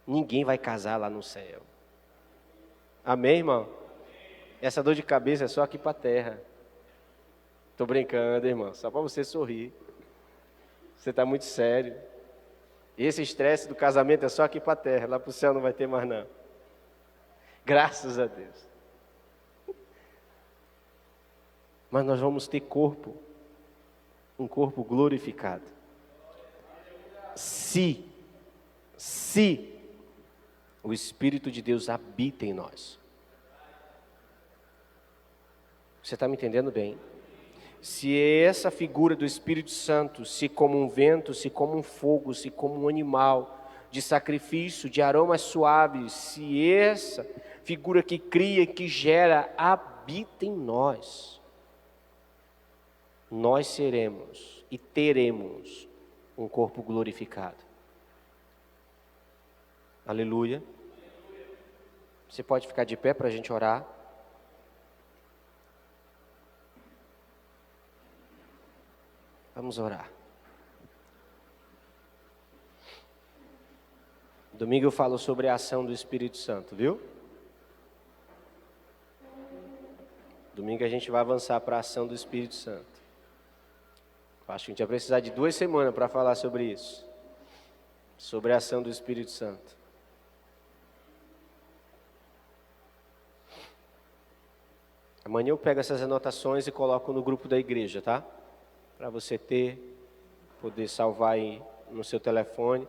Ninguém vai casar lá no céu. Amém, irmão? Essa dor de cabeça é só aqui para a terra. Estou brincando, irmão, só para você sorrir. Você está muito sério. Esse estresse do casamento é só aqui para a terra, lá para o céu não vai ter mais não. Graças a Deus. Mas nós vamos ter corpo, um corpo glorificado. Se o Espírito de Deus habita em nós. Você está me entendendo bem? Se essa figura do Espírito Santo, se como um vento, se como um fogo, se como um animal, de sacrifício, de aromas suaves, se essa figura que cria, que gera, habita em nós, nós seremos e teremos um corpo glorificado. Aleluia. Você pode ficar de pé para a gente orar? Vamos orar. Domingo eu falo sobre a ação do Espírito Santo, viu? Domingo a gente vai avançar para a ação do Espírito Santo. Acho que a gente vai precisar de 2 semanas para falar sobre isso. Sobre a ação do Espírito Santo. Amanhã eu pego essas anotações e coloco no grupo da igreja, tá? Para você poder salvar aí no seu telefone.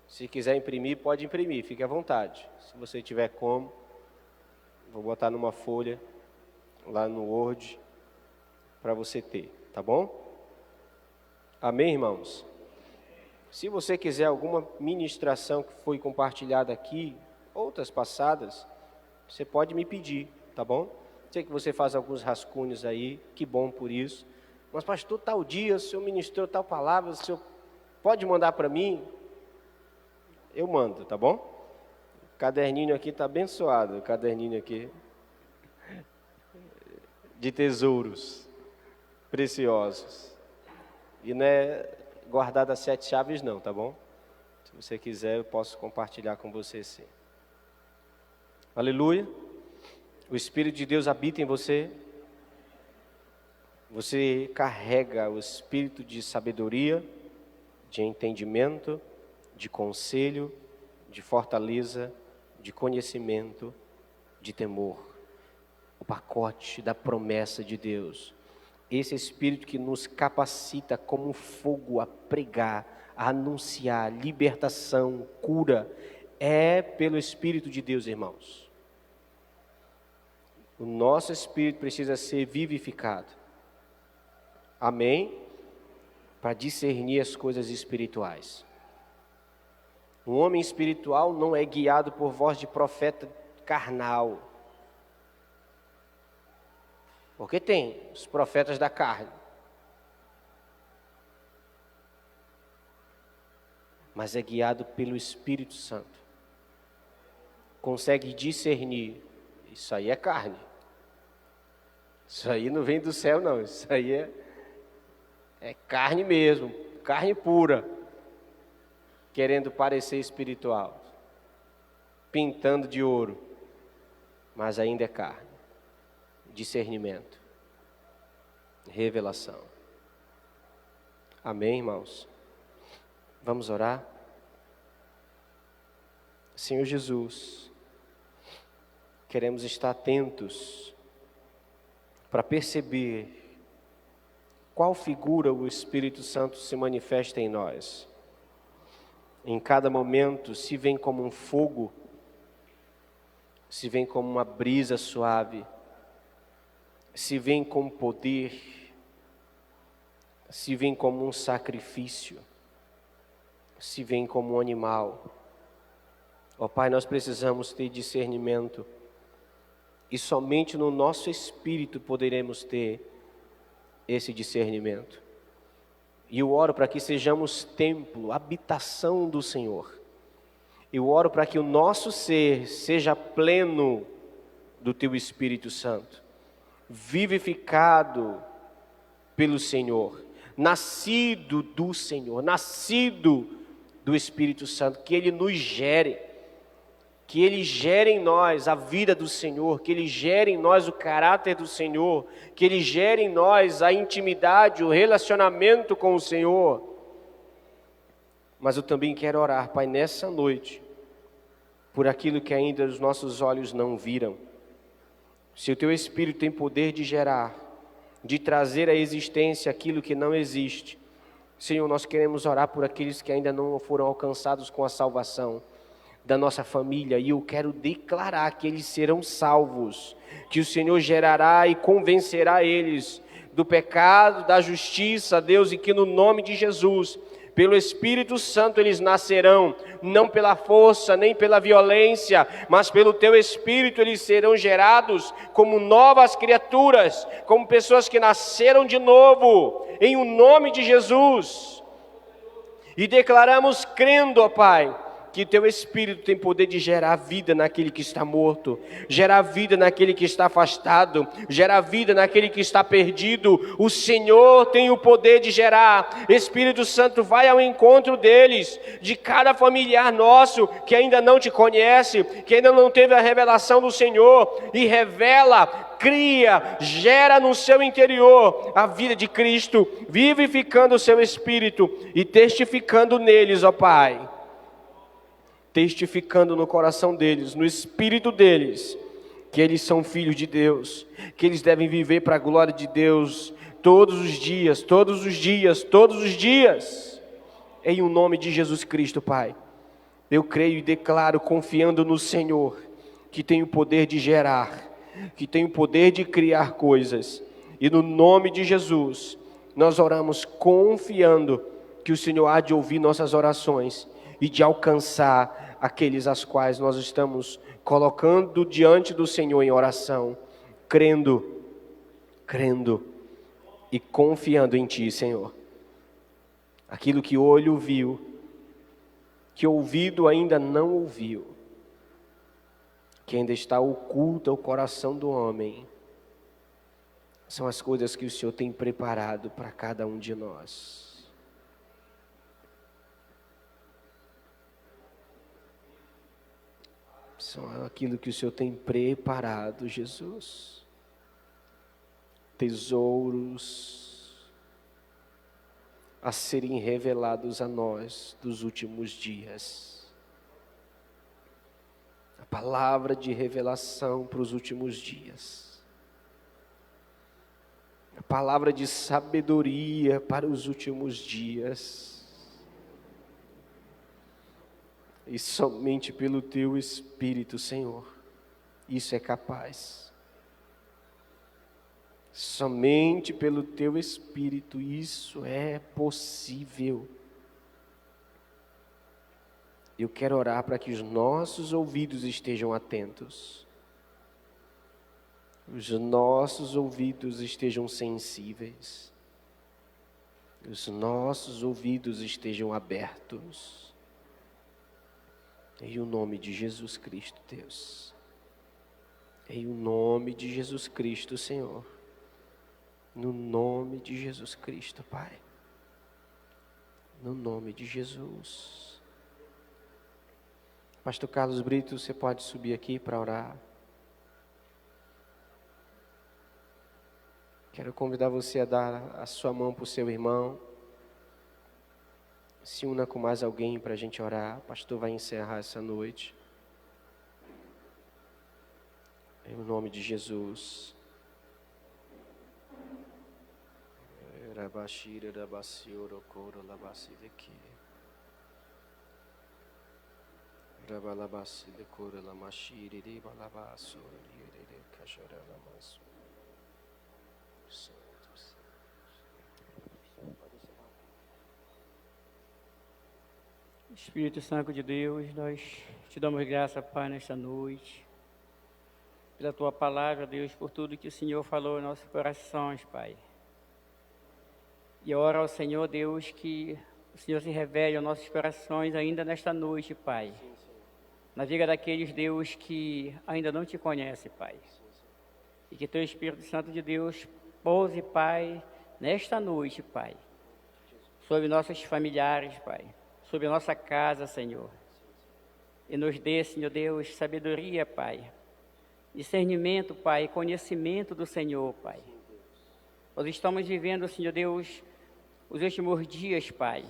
Se quiser imprimir, pode imprimir, fique à vontade. Se você tiver como, vou botar numa folha. lá no Word para você ter, tá bom? Amém, irmãos? Se você quiser alguma ministração que foi compartilhada aqui, outras passadas, você pode me pedir, tá bom? Sei que você faz alguns rascunhos aí, que bom por isso. Mas pastor, tal dia o senhor ministrou tal palavra, o senhor pode mandar para mim? Eu mando, tá bom? O caderninho aqui está abençoado, o caderninho aqui de tesouros preciosos. E não é guardado as 7 chaves não, tá bom? Se você quiser, eu posso compartilhar com você sim. Aleluia. O Espírito de Deus habita em você. Você carrega o espírito de sabedoria, de entendimento, de conselho, de fortaleza, de conhecimento, de temor. O pacote da promessa de Deus. Esse espírito que nos capacita como fogo a pregar, a anunciar libertação, cura, é pelo Espírito de Deus, irmãos. O nosso espírito precisa ser vivificado. Amém? Para discernir as coisas espirituais. Um homem espiritual não é guiado por voz de profeta carnal. Porque tem os profetas da carne. Mas é guiado pelo Espírito Santo. Consegue discernir. Isso aí é carne. Isso aí não vem do céu não. Isso aí é carne mesmo. Carne pura. Querendo parecer espiritual. Pintando de ouro. Mas ainda é carne. Discernimento. Revelação. Amém, irmãos? Vamos orar? Senhor Jesus, queremos estar atentos para perceber qual figura o Espírito Santo se manifesta em nós. Em cada momento, se vem como um fogo, se vem como uma brisa suave, se vem com poder, se vem como um sacrifício, se vem como um animal. Ó Pai, nós precisamos ter discernimento, e somente no nosso espírito poderemos ter esse discernimento. E eu oro para que sejamos templo, habitação do Senhor. Eu oro para que o nosso ser seja pleno do Teu Espírito Santo, vivificado pelo Senhor, nascido do Senhor, nascido do Espírito Santo, que Ele nos gere, que Ele gere em nós a vida do Senhor, que Ele gere em nós o caráter do Senhor, que Ele gere em nós a intimidade, o relacionamento com o Senhor. Mas eu também quero orar, Pai, nessa noite, por aquilo que ainda os nossos olhos não viram. Se o Teu Espírito tem poder de gerar, de trazer à existência aquilo que não existe, Senhor, nós queremos orar por aqueles que ainda não foram alcançados com a salvação da nossa família, e eu quero declarar que eles serão salvos, que o Senhor gerará e convencerá eles do pecado, da justiça, Deus, e que no nome de Jesus, pelo Espírito Santo eles nascerão, não pela força, nem pela violência, mas pelo Teu Espírito eles serão gerados como novas criaturas, como pessoas que nasceram de novo, em o nome de Jesus. E declaramos crendo, ó Pai, que Teu Espírito tem poder de gerar vida naquele que está morto, gerar vida naquele que está afastado, gerar vida naquele que está perdido. O Senhor tem o poder de gerar. Espírito Santo, vai ao encontro deles, de cada familiar nosso que ainda não Te conhece, que ainda não teve a revelação do Senhor, e revela, cria, gera no seu interior a vida de Cristo, vivificando o seu Espírito e testificando neles, ó Pai. Testificando no coração deles, no espírito deles, que eles são filhos de Deus, que eles devem viver para a glória de Deus todos os dias, todos os dias, todos os dias, em o nome de Jesus Cristo, Pai. Eu creio e declaro, confiando no Senhor, que tem o poder de gerar, que tem o poder de criar coisas. E no nome de Jesus, nós oramos confiando que o Senhor há de ouvir nossas orações e de alcançar aqueles as quais nós estamos colocando diante do Senhor em oração, crendo e confiando em Ti, Senhor. Aquilo que o olho viu, que o ouvido ainda não ouviu, que ainda está oculto ao coração do homem, são as coisas que o Senhor tem preparado para cada um de nós. São aquilo que o Senhor tem preparado, Jesus. Tesouros a serem revelados a nós dos últimos dias. A palavra de revelação para os últimos dias. A palavra de sabedoria para os últimos dias. E somente pelo Teu Espírito, Senhor, isso é capaz. Somente pelo Teu Espírito isso é possível. Eu quero orar para que os nossos ouvidos estejam atentos. Os nossos ouvidos estejam sensíveis. Os nossos ouvidos estejam abertos. Em o nome de Jesus Cristo, Deus. Em o nome de Jesus Cristo, Senhor. No nome de Jesus Cristo, Pai. No nome de Jesus. Pastor Carlos Brito, você pode subir aqui para orar. Quero convidar você a dar a sua mão para o seu irmão. Se una com mais alguém para a gente orar. O pastor vai encerrar essa noite. Em nome de Jesus. Espírito Santo de Deus, nós te damos graça, Pai, nesta noite, pela Tua palavra, Deus, por tudo que o Senhor falou em nossos corações, Pai. E oro ao Senhor, Deus, que o Senhor se revele aos nossos corações ainda nesta noite, Pai. Na vida daqueles, Deus, que ainda não Te conhecem, Pai. E que Teu Espírito Santo de Deus pouse, Pai, nesta noite, Pai, sobre nossos familiares, Pai, sobre a nossa casa, Senhor. E nos dê, Senhor Deus, sabedoria, Pai, discernimento, Pai, conhecimento do Senhor, Pai. Nós estamos vivendo, Senhor Deus, os últimos dias, Pai.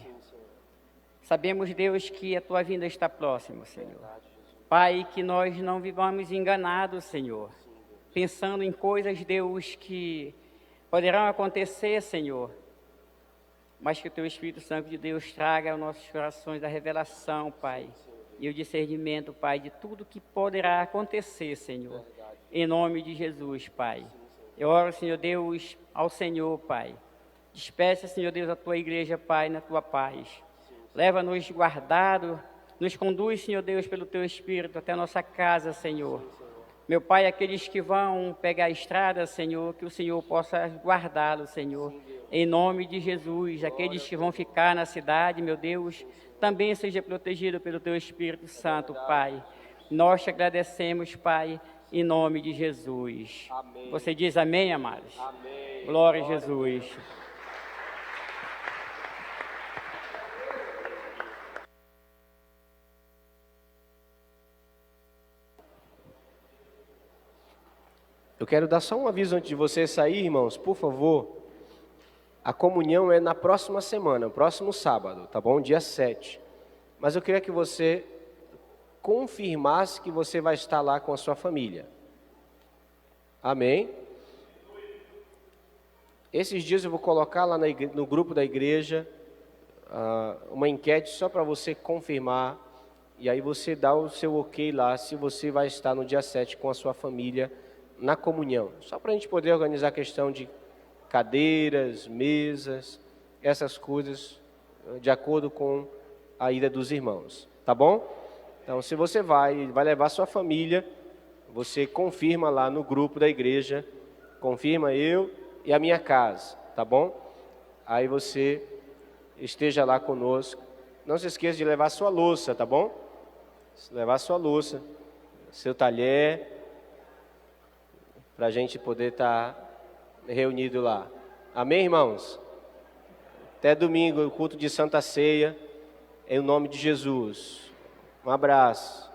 Sabemos, Deus, que a Tua vinda está próxima, Senhor. Pai, que nós não vivamos enganados, Senhor, pensando em coisas, Deus, que poderão acontecer, Senhor, mas que o Teu Espírito Santo de Deus traga aos nossos corações a revelação, Pai, e o discernimento, Pai, de tudo que poderá acontecer, Senhor, em nome de Jesus, Pai. Eu oro, Senhor Deus, ao Senhor, Pai. Despeça, Senhor Deus, a Tua igreja, Pai, na Tua paz. Leva-nos guardado, nos conduz, Senhor Deus, pelo Teu Espírito até a nossa casa, Senhor. Meu Pai, aqueles que vão pegar a estrada, Senhor, que o Senhor possa guardá-los, Senhor. Em nome de Jesus, aqueles que vão ficar na cidade, meu Deus, também seja protegido pelo Teu Espírito Santo, Pai. Nós te agradecemos, Pai, em nome de Jesus. Amém. Você diz amém, amados? Amém. Glória a Jesus. Eu quero dar só um aviso antes de você sair, irmãos, por favor. A comunhão é na próxima semana, próximo sábado, tá bom? Dia 7. Mas eu queria que você confirmasse que você vai estar lá com a sua família. Amém? Esses dias eu vou colocar lá no grupo da igreja uma enquete só para você confirmar. E aí você dá o seu ok lá, se você vai estar no dia 7 com a sua família na comunhão. Só para a gente poder organizar a questão de cadeiras, mesas, essas coisas, de acordo com a ida dos irmãos. Tá bom? Então, se você vai levar sua família, você confirma lá no grupo da igreja, confirma eu e a minha casa, tá bom? Aí você esteja lá conosco. Não se esqueça de levar sua louça, tá bom? Levar sua louça, seu talher, para a gente poder estar reunido lá. Amém, irmãos? Até domingo, o culto de Santa Ceia, em nome de Jesus. Um abraço.